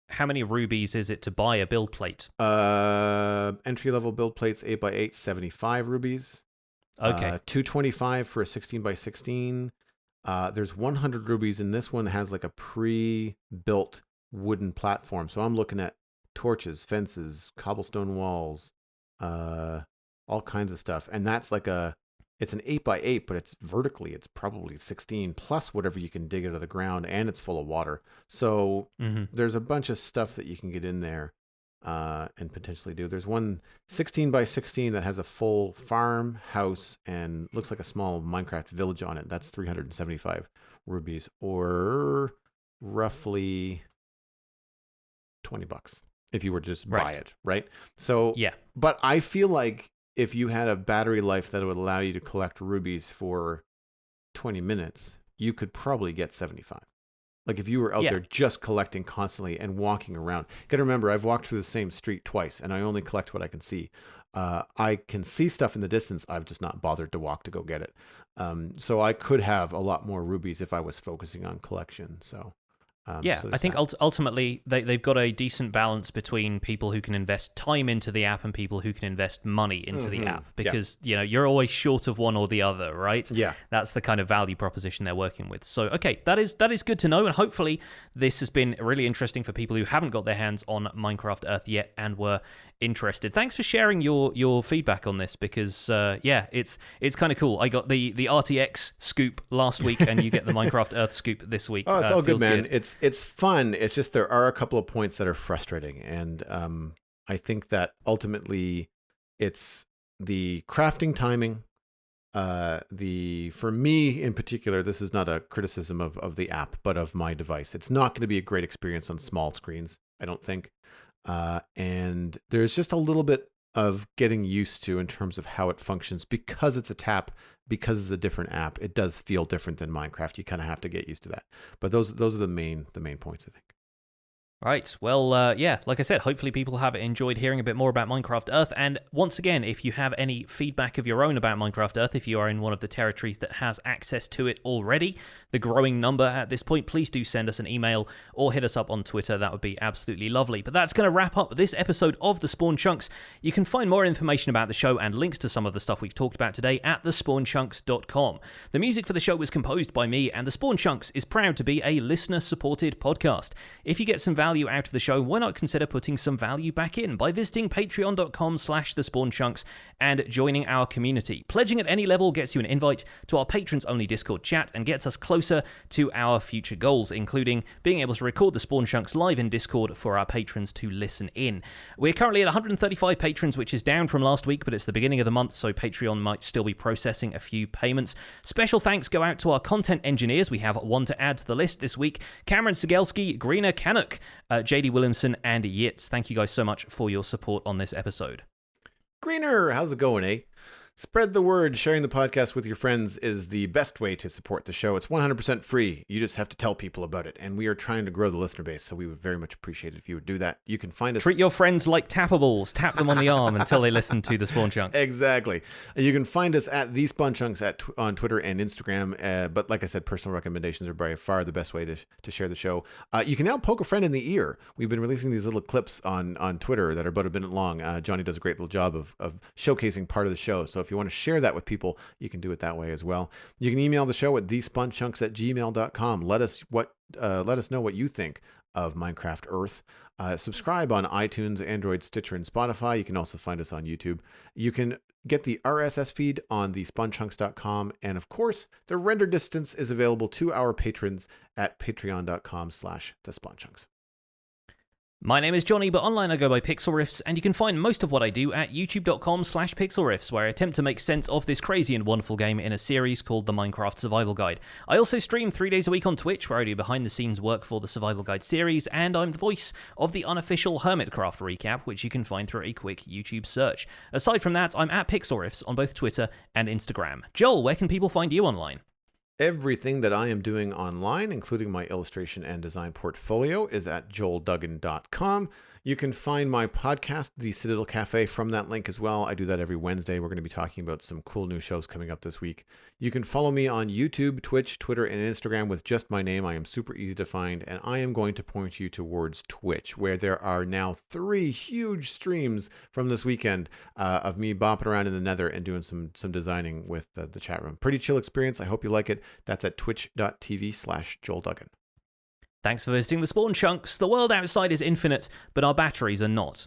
How many rubies is it to buy a build plate? Entry-level build plates, 8x8, 75 rubies. Okay. 225 for a 16x16. There's 100 rubies, and this one has like a pre-built wooden platform. So I'm looking at torches, fences, cobblestone walls, all kinds of stuff. And that's like it's an 8x8, but it's vertically, it's probably 16 plus whatever you can dig out of the ground, and it's full of water. So there's a bunch of stuff that you can get in there and potentially do. There's one 16x16 that has a full farm, house, and looks like a small Minecraft village on it. That's 375 rubies, or roughly $20 if you were to just buy it, right? So, yeah. But I feel like if you had a battery life that would allow you to collect rubies for 20 minutes, you could probably get 75. Like if you were out there just collecting constantly and walking around. You got to remember, I've walked through the same street twice, and I only collect what I can see. I can see stuff in the distance. I've just not bothered to walk to go get it. So I could have a lot more rubies if I was focusing on collection. So so I think ultimately they've got a decent balance between people who can invest time into the app and people who can invest money into the app, because you're always short of one or the other, right? Yeah, that's the kind of value proposition they're working with. So okay, that is good to know, and hopefully this has been really interesting for people who haven't got their hands on Minecraft Earth yet and were interested. Thanks for sharing your feedback on this, because it's kind of cool. I got the RTX scoop last week, and you get the Minecraft Earth scoop this week. Oh, it's all good, man. It's fun. It's just there are a couple of points that are frustrating, and I think that ultimately it's the crafting timing, for me in particular, this is not a criticism of the app, but of my device. It's not going to be a great experience on small screens, I don't think. And there's just a little bit of getting used to in terms of how it functions because it's a tap, because it's a different app. It does feel different than Minecraft. You kind of have to get used to that. But those are the main points, I think. Right, well, yeah, like I said, hopefully people have enjoyed hearing a bit more about Minecraft Earth, and once again, if you have any feedback of your own about Minecraft Earth, if you are in one of the territories that has access to it already, the growing number at this point, please do send us an email or hit us up on Twitter. That would be absolutely lovely. But that's going to wrap up this episode of The Spawn Chunks. You can find more information about the show and links to some of the stuff we've talked about today at thespawnchunks.com. The music for the show was composed by me, and The Spawn Chunks is proud to be a listener-supported podcast. If you get some value out of the show, why not consider putting some value back in by visiting patreon.com/thespawnchunks and joining our community. Pledging at any level gets you an invite to our patrons-only Discord chat and gets us closer to our future goals, including being able to record the Spawn Chunks live in Discord for our patrons to listen in. We're currently at 135 patrons, which is down from last week, but it's the beginning of the month, so Patreon might still be processing a few payments. Special thanks go out to our content engineers. We have one to add to the list this week: Cameron Sigelski, Greener Canuck, JD Williamson, and Yitz. Thank you guys so much for your support on this episode. Greener, how's it going, eh? Spread the word. Sharing the podcast with your friends is the best way to support the show. It's 100% free. You just have to tell people about it. And we are trying to grow the listener base, so we would very much appreciate it if you would do that. You can find us... Treat your friends like tappables. Tap them on the arm until they listen to the Spawn Chunks. Exactly. You can find us at the Spawn Chunks on Twitter and Instagram. But like I said, personal recommendations are by far the best way to share the show. You can now poke a friend in the ear. We've been releasing these little clips on Twitter that are about a minute long. Jonny does a great little job of showcasing part of the show. So if you want to share that with people, you can do it that way as well. You can email the show at thespawnchunks@gmail.com. Let us know what you think of Minecraft Earth. Subscribe on iTunes, Android, Stitcher, and Spotify. You can also find us on YouTube. You can get the RSS feed on thespawnchunks.com. And of course, the render distance is available to our patrons at patreon.com/thespawnchunks. My name is Jonny, but online I go by Pixel Riffs, and you can find most of what I do at youtube.com/pixelriffs, where I attempt to make sense of this crazy and wonderful game in a series called the Minecraft Survival Guide. I also stream 3 days a week on Twitch, where I do behind-the-scenes work for the Survival Guide series, and I'm the voice of the unofficial Hermitcraft recap, which you can find through a quick YouTube search. Aside from that, I'm at Pixel Riffs on both Twitter and Instagram. Joel, where can people find you online? Everything that I am doing online, including my illustration and design portfolio, is at joelduggan.com. You can find my podcast, The Citadel Cafe, from that link as well. I do that every Wednesday. We're going to be talking about some cool new shows coming up this week. You can follow me on YouTube, Twitch, Twitter, and Instagram with just my name. I am super easy to find, and I am going to point you towards Twitch, where there are now 3 huge streams from this weekend of me bopping around in the nether and doing some designing with the chat room. Pretty chill experience. I hope you like it. That's at twitch.tv/JoelDuggan. Thanks for visiting the Spawn Chunks. The world outside is infinite, but our batteries are not.